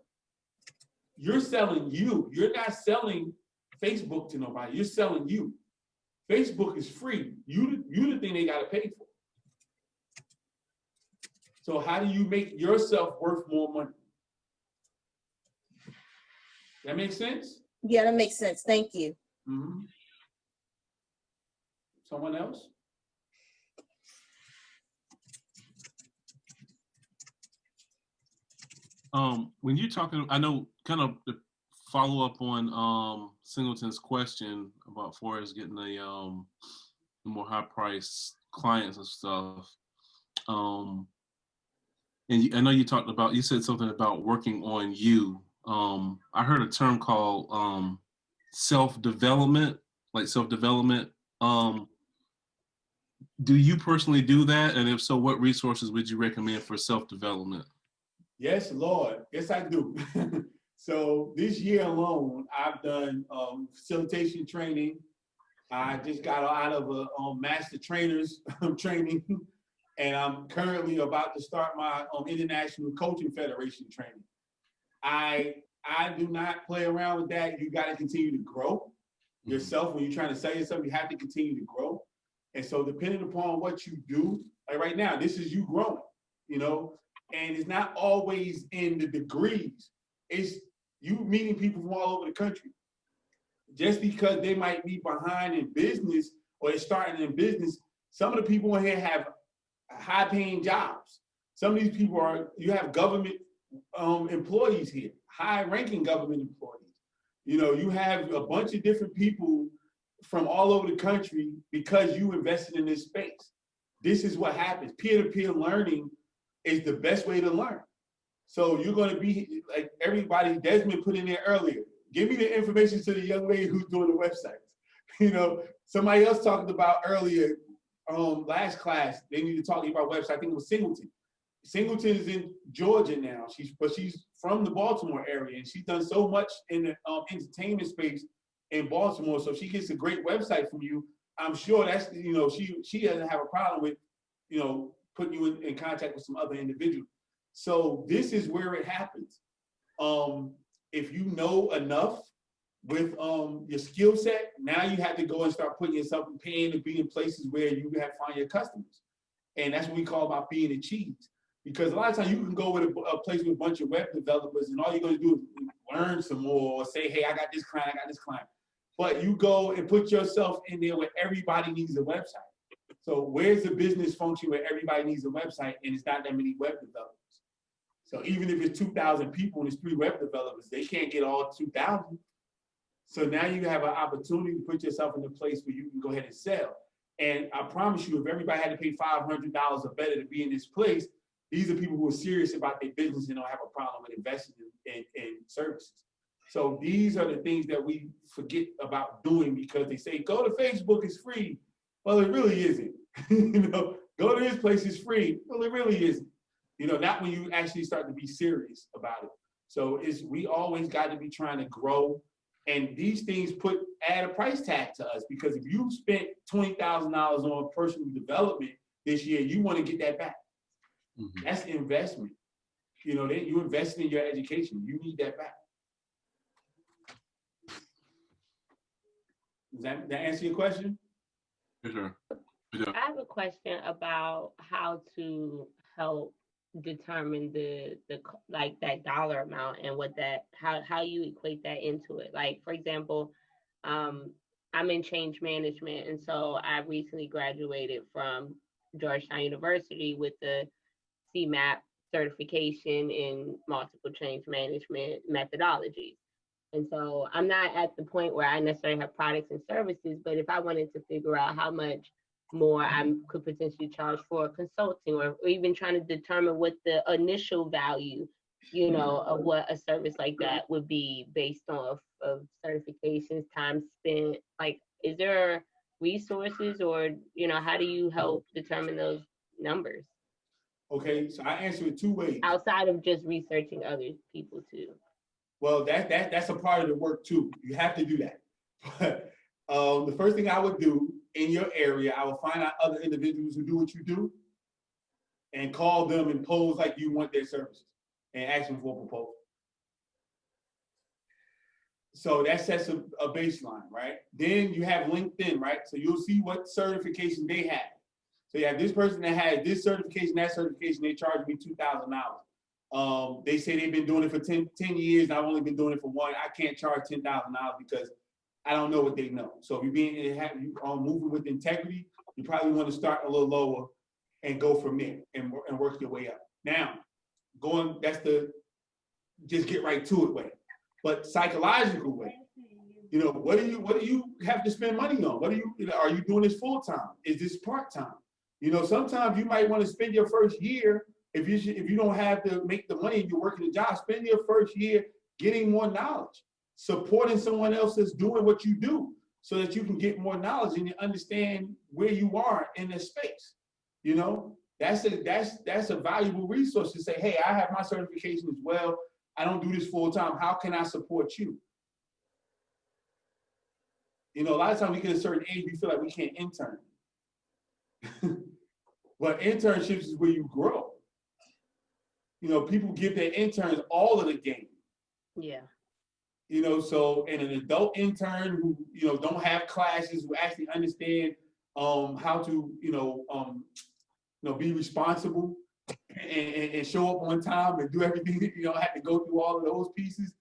You're selling you. You're not selling Facebook to nobody. You're selling you. Facebook is free. You the thing they got to pay for. So how do you make yourself worth more money? That makes sense? Yeah, that makes sense. Thank you. Mm-hmm. Someone else? When you're talking, I know kind of the follow up on Singleton's question about far as getting the more high price clients and stuff. And I know you said something about working on you. I heard a term called self-development, like self-development. Do you personally do that? And if so, what resources would you recommend for self-development? Yes, Lord. Yes, I do. So this year alone, I've done facilitation training. I just got out of a master trainers training, and I'm currently about to start my International Coaching Federation training. I do not play around with that. You got to continue to grow yourself. When you're trying to sell yourself, you have to continue to grow. And so depending upon what you do, like right now, this is you growing, and it's not always in the degrees. It's you meeting people from all over the country. Just because they might be behind in business or they're starting in business, some of the people in here have high paying jobs. Some of these people you have government employees here, high ranking government employees. You have a bunch of different people from all over the country because you invested in this space. This is what happens. Peer-to-peer learning is the best way to learn. So you're going to be like everybody Desmond put in there earlier. Give me the information to the young lady who's doing the websites. Somebody else talked about earlier, last class, they need to talk about websites. I think it was Singleton. Singleton is in Georgia now. She's from the Baltimore area, and she's done so much in the entertainment space in Baltimore. So if she gets a great website from you, I'm sure that's, she doesn't have a problem with, putting you in contact with some other individuals. So this is where it happens. If you know enough with your skill set, now you have to go and start putting yourself in paying to be in places where you have to find your customers. And that's what we call about being a cheese. Because a lot of times you can go with a place with a bunch of web developers and all you're going to do is learn some more or say, hey, I got this client. But you go and put yourself in there where everybody needs a website. So where's the business function where everybody needs a website and it's not that many web developers? So even if it's 2,000 people and it's 3 web developers, they can't get all 2,000. So now you have an opportunity to put yourself in a place where you can go ahead and sell. And I promise you, if everybody had to pay $500 or better to be in this place, these are people who are serious about their business and don't have a problem with investing in services. So these are the things that we forget about doing because they say, go to Facebook, it's free. Well, it really isn't. Go to this place, it's free. Well, it really isn't. Not when you actually start to be serious about it. So we always got to be trying to grow. And these things add a price tag to us because if you spent $20,000 on personal development this year, you want to get that back. Mm-hmm. That's investment. You invested in your education. You need that back. Does that answer your question? Sure. I have a question about how to help determine like that dollar amount and what that how you equate that into it. Like for example, I'm in change management, and so I recently graduated from Georgetown University with the CMAP certification in multiple change management methodologies. And so I'm not at the point where I necessarily have products and services, but if I wanted to figure out how much more I could potentially charge for consulting, or even trying to determine what the initial value, of what a service like that would be based off of certifications, time spent, like, is there resources or, how do you help determine those numbers? Okay, so I answer it two ways. Outside of just researching other people too. Well, that's a part of the work too. You have to do that. But the first thing I would do in your area, I would find out other individuals who do what you do and call them and pose like you want their services and ask them for a proposal. So that sets a baseline, right? Then you have LinkedIn, right? So you'll see what certification they have. So you have this person that has this certification, that certification, they charge me $2,000. They say they've been doing it for 10 years, and I've only been doing it for one. I can't charge $10,000 because I don't know what they know. So if you're moving with integrity, you probably want to start a little lower and go from there and work your way up. Now, that's the just get right to it way. But psychological way, what do you have to spend money on? Are you doing this full time? Is this part time? Sometimes you might want to spend your first year, if you don't have to make the money and you're working a job, spend your first year getting more knowledge, supporting someone else that's doing what you do, so that you can get more knowledge and you understand where you are in this space. That's a valuable resource to say, hey, I have my certification as well. I don't do this full time. How can I support you? A lot of times we get a certain age, we feel like we can't intern. But internships is where you grow. People give their interns all of the game. Yeah. So and an adult intern who, don't have classes, who actually understand how to, be responsible and show up on time and do everything, have to go through all of those pieces,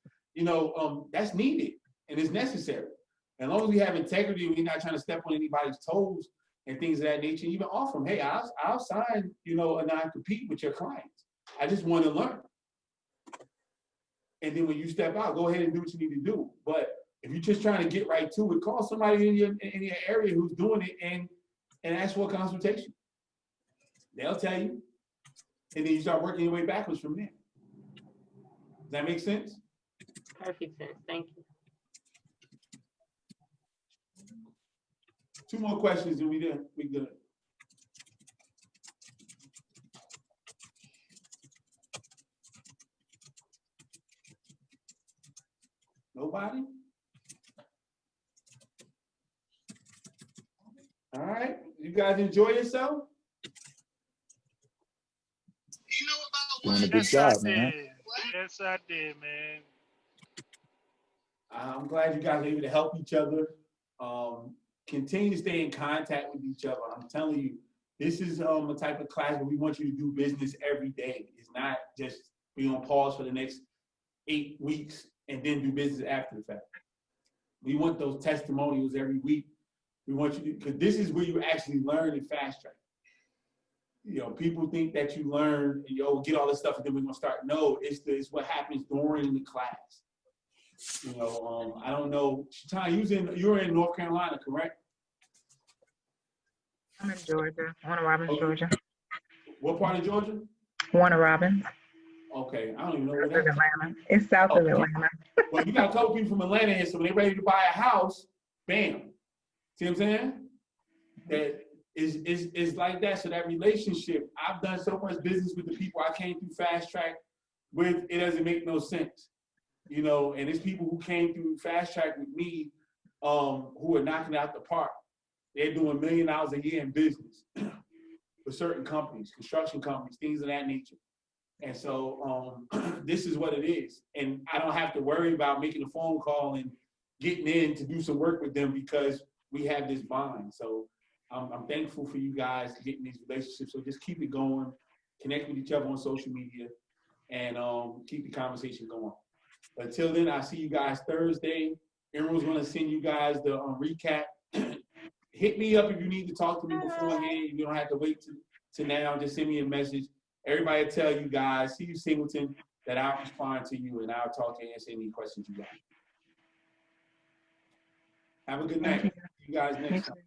that's needed and it's necessary. As long as we have integrity, we're not trying to step on anybody's toes and things of that nature, even offer them, hey, I'll sign, a non-compete with your clients. I just want to learn. And then when you step out, go ahead and do what you need to do. But if you're just trying to get right to it, call somebody in your area who's doing it and ask for a consultation. They'll tell you. And then you start working your way backwards from there. Does that make sense? Perfect sense. Thank you. 2 more questions and we good. Nobody? All right. You guys enjoy yourself? Doing a good Yes, job, I man. did. Yes, I did, man. I'm glad you guys are able to help each other. Continue to stay in contact with each other. I'm telling you, this is a type of class where we want you to do business every day. It's not just be on pause for the next 8 weeks and then do business after the fact. We want those testimonials every week. We want you to, because this is where you actually learn in fast track. People think that you learn and get all this stuff and then we're gonna start. No, it's what happens during the class. I don't know. Shaitan, you're in North Carolina, correct? I'm in Georgia, Warner Robins, Georgia. What part of Georgia? Warner Robins. Okay, I don't even know where South that's of Atlanta. It's south of Atlanta. Well, you got a couple people from Atlanta here, so when they're ready to buy a house, bam. See what I'm saying? That is like that. So that relationship, I've done so much business with the people I came through fast track with, it doesn't make no sense. And it's people who came through fast track with me who are knocking out the park. They're doing $1 million a year in business for certain companies, construction companies, things of that nature. And so this is what it is. And I don't have to worry about making a phone call and getting in to do some work with them because we have this bond. So I'm thankful for you guys getting these relationships. So just keep it going. connect with each other on social media, and keep the conversation going. Until then, I'll see you guys Thursday. Everyone's going to send you guys the recap. Hit me up if you need to talk to me beforehand. You don't have to wait to now. Just send me a message. Everybody tell you guys, see you Singleton, that I'll respond to you and I'll talk to you and answer any questions you got. Have a good night. See you guys next time.